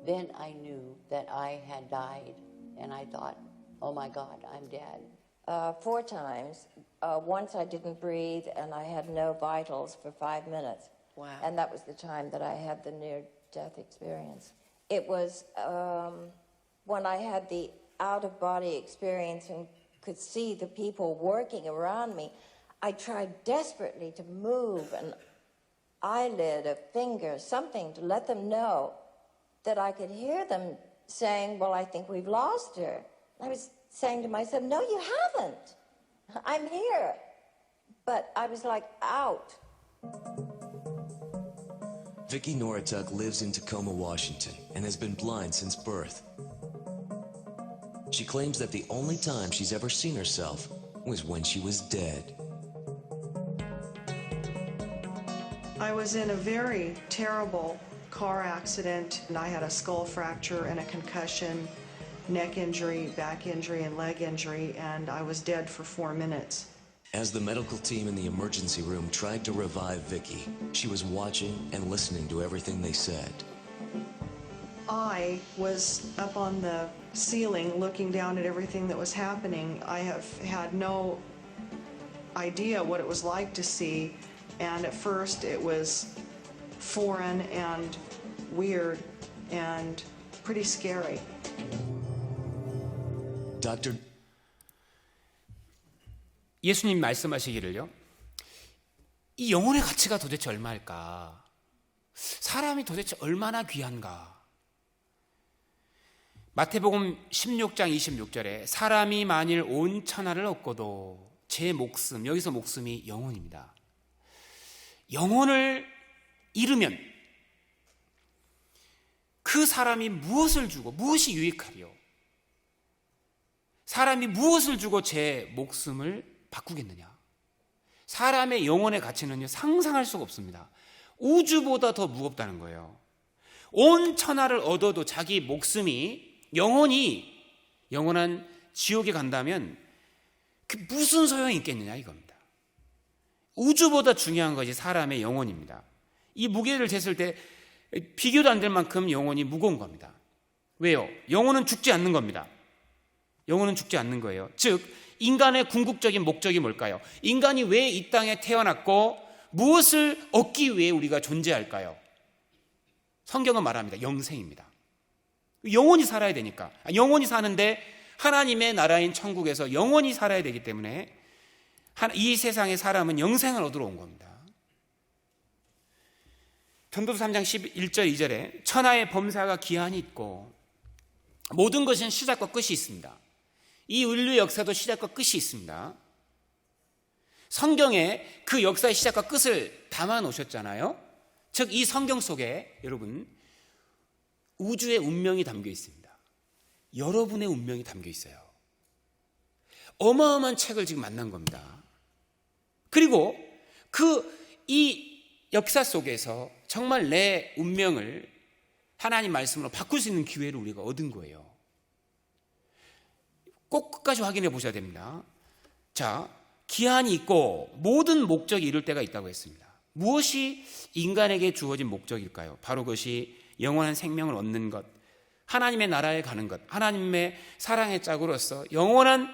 S18: Then I knew that I had died, and I thought, oh my God, I'm dead.
S19: 4 times. Once I didn't breathe and I had no vitals for 5 minutes.
S18: Wow.
S19: And that was the time that I had the near-death experience. It was when I had the out-of-body experience and could see the people working around me. I tried desperately to move an eyelid, a finger, something to let them know that I could hear them saying, well, I think we've lost her. I was saying to myself, no, you haven't. I'm here. But I was like out.
S20: Vicki Norituk lives in Tacoma, Washington, and has been blind since birth. She claims that the only time she's ever seen herself was when she was dead.
S16: I was in a very terrible car accident, and I had a skull fracture and a concussion, neck injury, back injury, and leg injury, and I was dead for 4 minutes.
S20: As the medical team in the emergency room tried to revive Vicki, she was watching and listening to everything they said.
S16: I was up on the ceiling looking down at everything that was happening. I have had no idea what it was like to see, and at first it was foreign and weird and pretty scary.
S20: Dr.
S1: 예수님 말씀하시기를요, 이 영혼의 가치가 도대체 얼마일까? 사람이 도대체 얼마나 귀한가? 마태복음 16장 26절에 사람이 만일 온 천하를 얻고도 제 목숨, 여기서 목숨이 영혼입니다. 영혼을 잃으면 그 사람이 무엇을 주고 무엇이 유익하리요? 사람이 무엇을 주고 제 목숨을 바꾸겠느냐? 사람의 영혼의 가치는요, 상상할 수가 없습니다. 우주보다 더 무겁다는 거예요. 온 천하를 얻어도 자기 목숨이 영원한 지옥에 간다면 그 무슨 소용이 있겠느냐 이겁니다. 우주보다 중요한 것이 사람의 영혼입니다. 이 무게를 쟀을 때 비교도 안 될 만큼 영혼이 무거운 겁니다. 왜요? 영혼은 죽지 않는 겁니다. 영혼은 죽지 않는 거예요. 즉 인간의 궁극적인 목적이 뭘까요? 인간이 왜 이 땅에 태어났고 무엇을 얻기 위해 우리가 존재할까요? 성경은 말합니다. 영생입니다. 영원히 살아야 되니까. 영원히 사는데 하나님의 나라인 천국에서 영원히 살아야 되기 때문에 이 세상의 사람은 영생을 얻으러 온 겁니다. 전도서 3장 11절 2절에 천하의 범사가 기한이 있고 모든 것은 시작과 끝이 있습니다. 이 인류 역사도 시작과 끝이 있습니다. 성경에 그 역사의 시작과 끝을 담아 놓으셨잖아요. 즉 이 성경 속에 여러분 우주의 운명이 담겨 있습니다. 여러분의 운명이 담겨 있어요. 어마어마한 책을 지금 만난 겁니다. 그리고 이 역사 속에서 정말 내 운명을 하나님 말씀으로 바꿀 수 있는 기회를 우리가 얻은 거예요. 꼭 끝까지 확인해 보셔야 됩니다. 자, 기한이 있고 모든 목적이 이룰 때가 있다고 했습니다. 무엇이 인간에게 주어진 목적일까요? 바로 그것이 영원한 생명을 얻는 것, 하나님의 나라에 가는 것, 하나님의 사랑의 짝으로서 영원한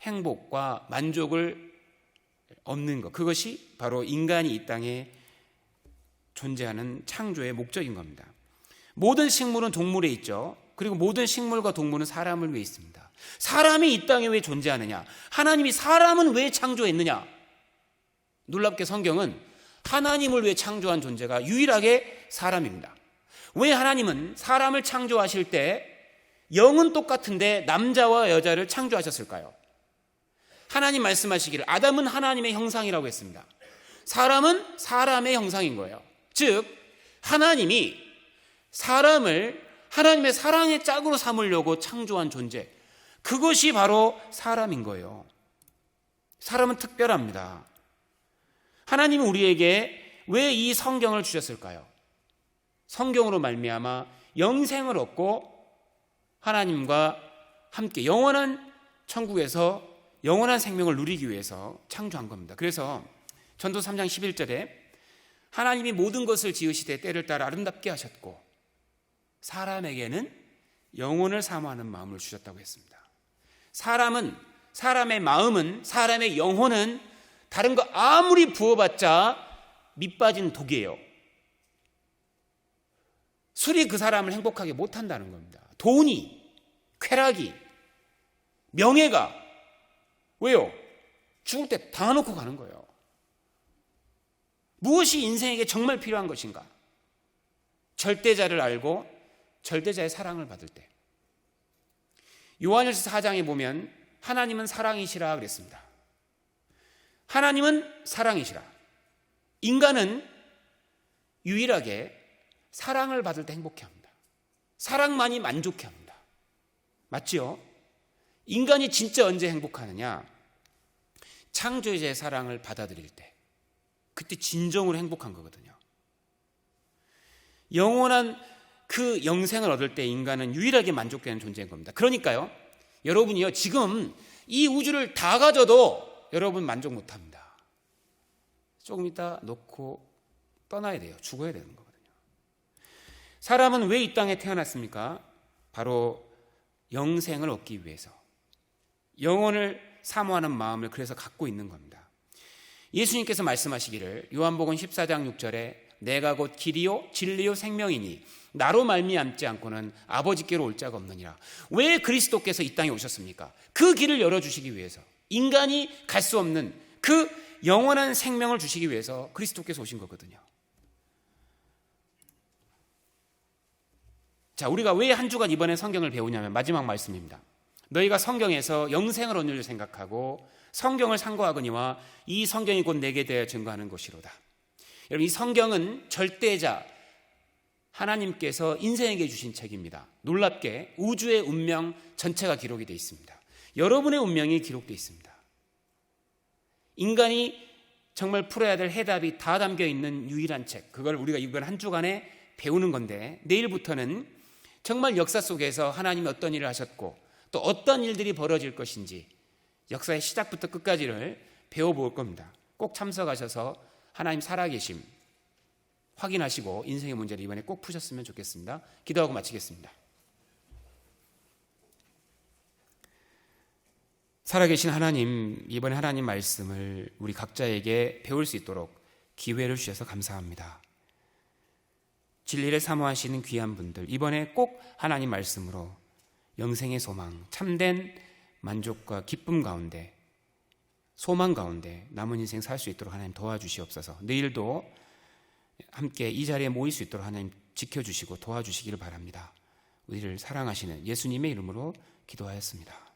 S1: 행복과 만족을 얻는 것, 그것이 바로 인간이 이 땅에 존재하는 창조의 목적인 겁니다. 모든 식물은 동물에 있죠. 그리고 모든 식물과 동물은 사람을 위해 있습니다. 사람이 이 땅에 왜 존재하느냐? 하나님이 사람은 왜 창조했느냐? 놀랍게 성경은 하나님을 위해 창조한 존재가 유일하게 사람입니다. 왜 하나님은 사람을 창조하실 때 영은 똑같은데 남자와 여자를 창조하셨을까요? 하나님 말씀하시기를 아담은 하나님의 형상이라고 했습니다. 사람은 사람의 형상인 거예요. 즉 하나님이 사람을 하나님의 사랑의 짝으로 삼으려고 창조한 존재, 그것이 바로 사람인 거예요. 사람은 특별합니다. 하나님은 우리에게 왜 이 성경을 주셨을까요? 성경으로 말미암아 영생을 얻고 하나님과 함께 영원한 천국에서 영원한 생명을 누리기 위해서 창조한 겁니다. 그래서 전도 3장 11절에 하나님이 모든 것을 지으시되 때를 따라 아름답게 하셨고 사람에게는 영혼을 사모하는 마음을 주셨다고 했습니다. 사람은, 사람의 마음은, 사람의 영혼은 다른 거 아무리 부어봤자 밑빠진 독이에요. 술이 그 사람을 행복하게 못한다는 겁니다. 돈이, 쾌락이, 명예가. 왜요? 죽을 때 다 놓고 가는 거예요. 무엇이 인생에게 정말 필요한 것인가? 절대자를 알고 절대자의 사랑을 받을 때. 요한일서 4장에 보면 하나님은 사랑이시라 그랬습니다. 하나님은 사랑이시라. 인간은 유일하게 사랑을 받을 때 행복해합니다. 사랑만이 만족해합니다. 맞죠? 인간이 진짜 언제 행복하느냐? 창조주의 사랑을 받아들일 때, 그때 진정으로 행복한 거거든요. 영원한 그 영생을 얻을 때 인간은 유일하게 만족되는 존재인 겁니다. 그러니까요, 여러분이요, 지금 이 우주를 다 가져도 여러분 만족 못합니다. 조금 이따 놓고 떠나야 돼요. 죽어야 되는 거거든요. 사람은 왜 이 땅에 태어났습니까? 바로 영생을 얻기 위해서, 영혼을 사모하는 마음을 그래서 갖고 있는 겁니다. 예수님께서 말씀하시기를 요한복음 14장 6절에 내가 곧 길이요 진리요 생명이니 나로 말미암지 않고는 아버지께로 올 자가 없느니라. 왜 그리스도께서 이 땅에 오셨습니까? 그 길을 열어주시기 위해서, 인간이 갈 수 없는 그 영원한 생명을 주시기 위해서 그리스도께서 오신 거거든요. 자, 우리가 왜 한 주간 이번에 성경을 배우냐면 마지막 말씀입니다. 너희가 성경에서 영생을 얻는 줄 생각하고 성경을 상고하거니와 이 성경이 곧 내게 대하여 증거하는 것이로다. 여러분, 이 성경은 절대자 하나님께서 인생에게 주신 책입니다. 놀랍게 우주의 운명 전체가 기록이 되어 있습니다. 여러분의 운명이 기록되어 있습니다. 인간이 정말 풀어야 될 해답이 다 담겨 있는 유일한 책, 그걸 우리가 이번 한 주간에 배우는 건데, 내일부터는 정말 역사 속에서 하나님이 어떤 일을 하셨고 또 어떤 일들이 벌어질 것인지 역사의 시작부터 끝까지를 배워볼 겁니다. 꼭 참석하셔서 하나님 살아계심 확인하시고 인생의 문제를 이번에 꼭 푸셨으면 좋겠습니다. 기도하고 마치겠습니다. 살아계신 하나님, 이번에 하나님 말씀을 우리 각자에게 배울 수 있도록 기회를 주셔서 감사합니다. 진리를 사모하시는 귀한 분들, 이번에 꼭 하나님 말씀으로 영생의 소망, 참된 만족과 기쁨 가운데, 소망 가운데 남은 인생 살 수 있도록 하나님 도와주시옵소서. 내일도 함께 이 자리에 모일 수 있도록 하나님 지켜주시고 도와주시기를 바랍니다. 우리를 사랑하시는 예수님의 이름으로 기도하였습니다.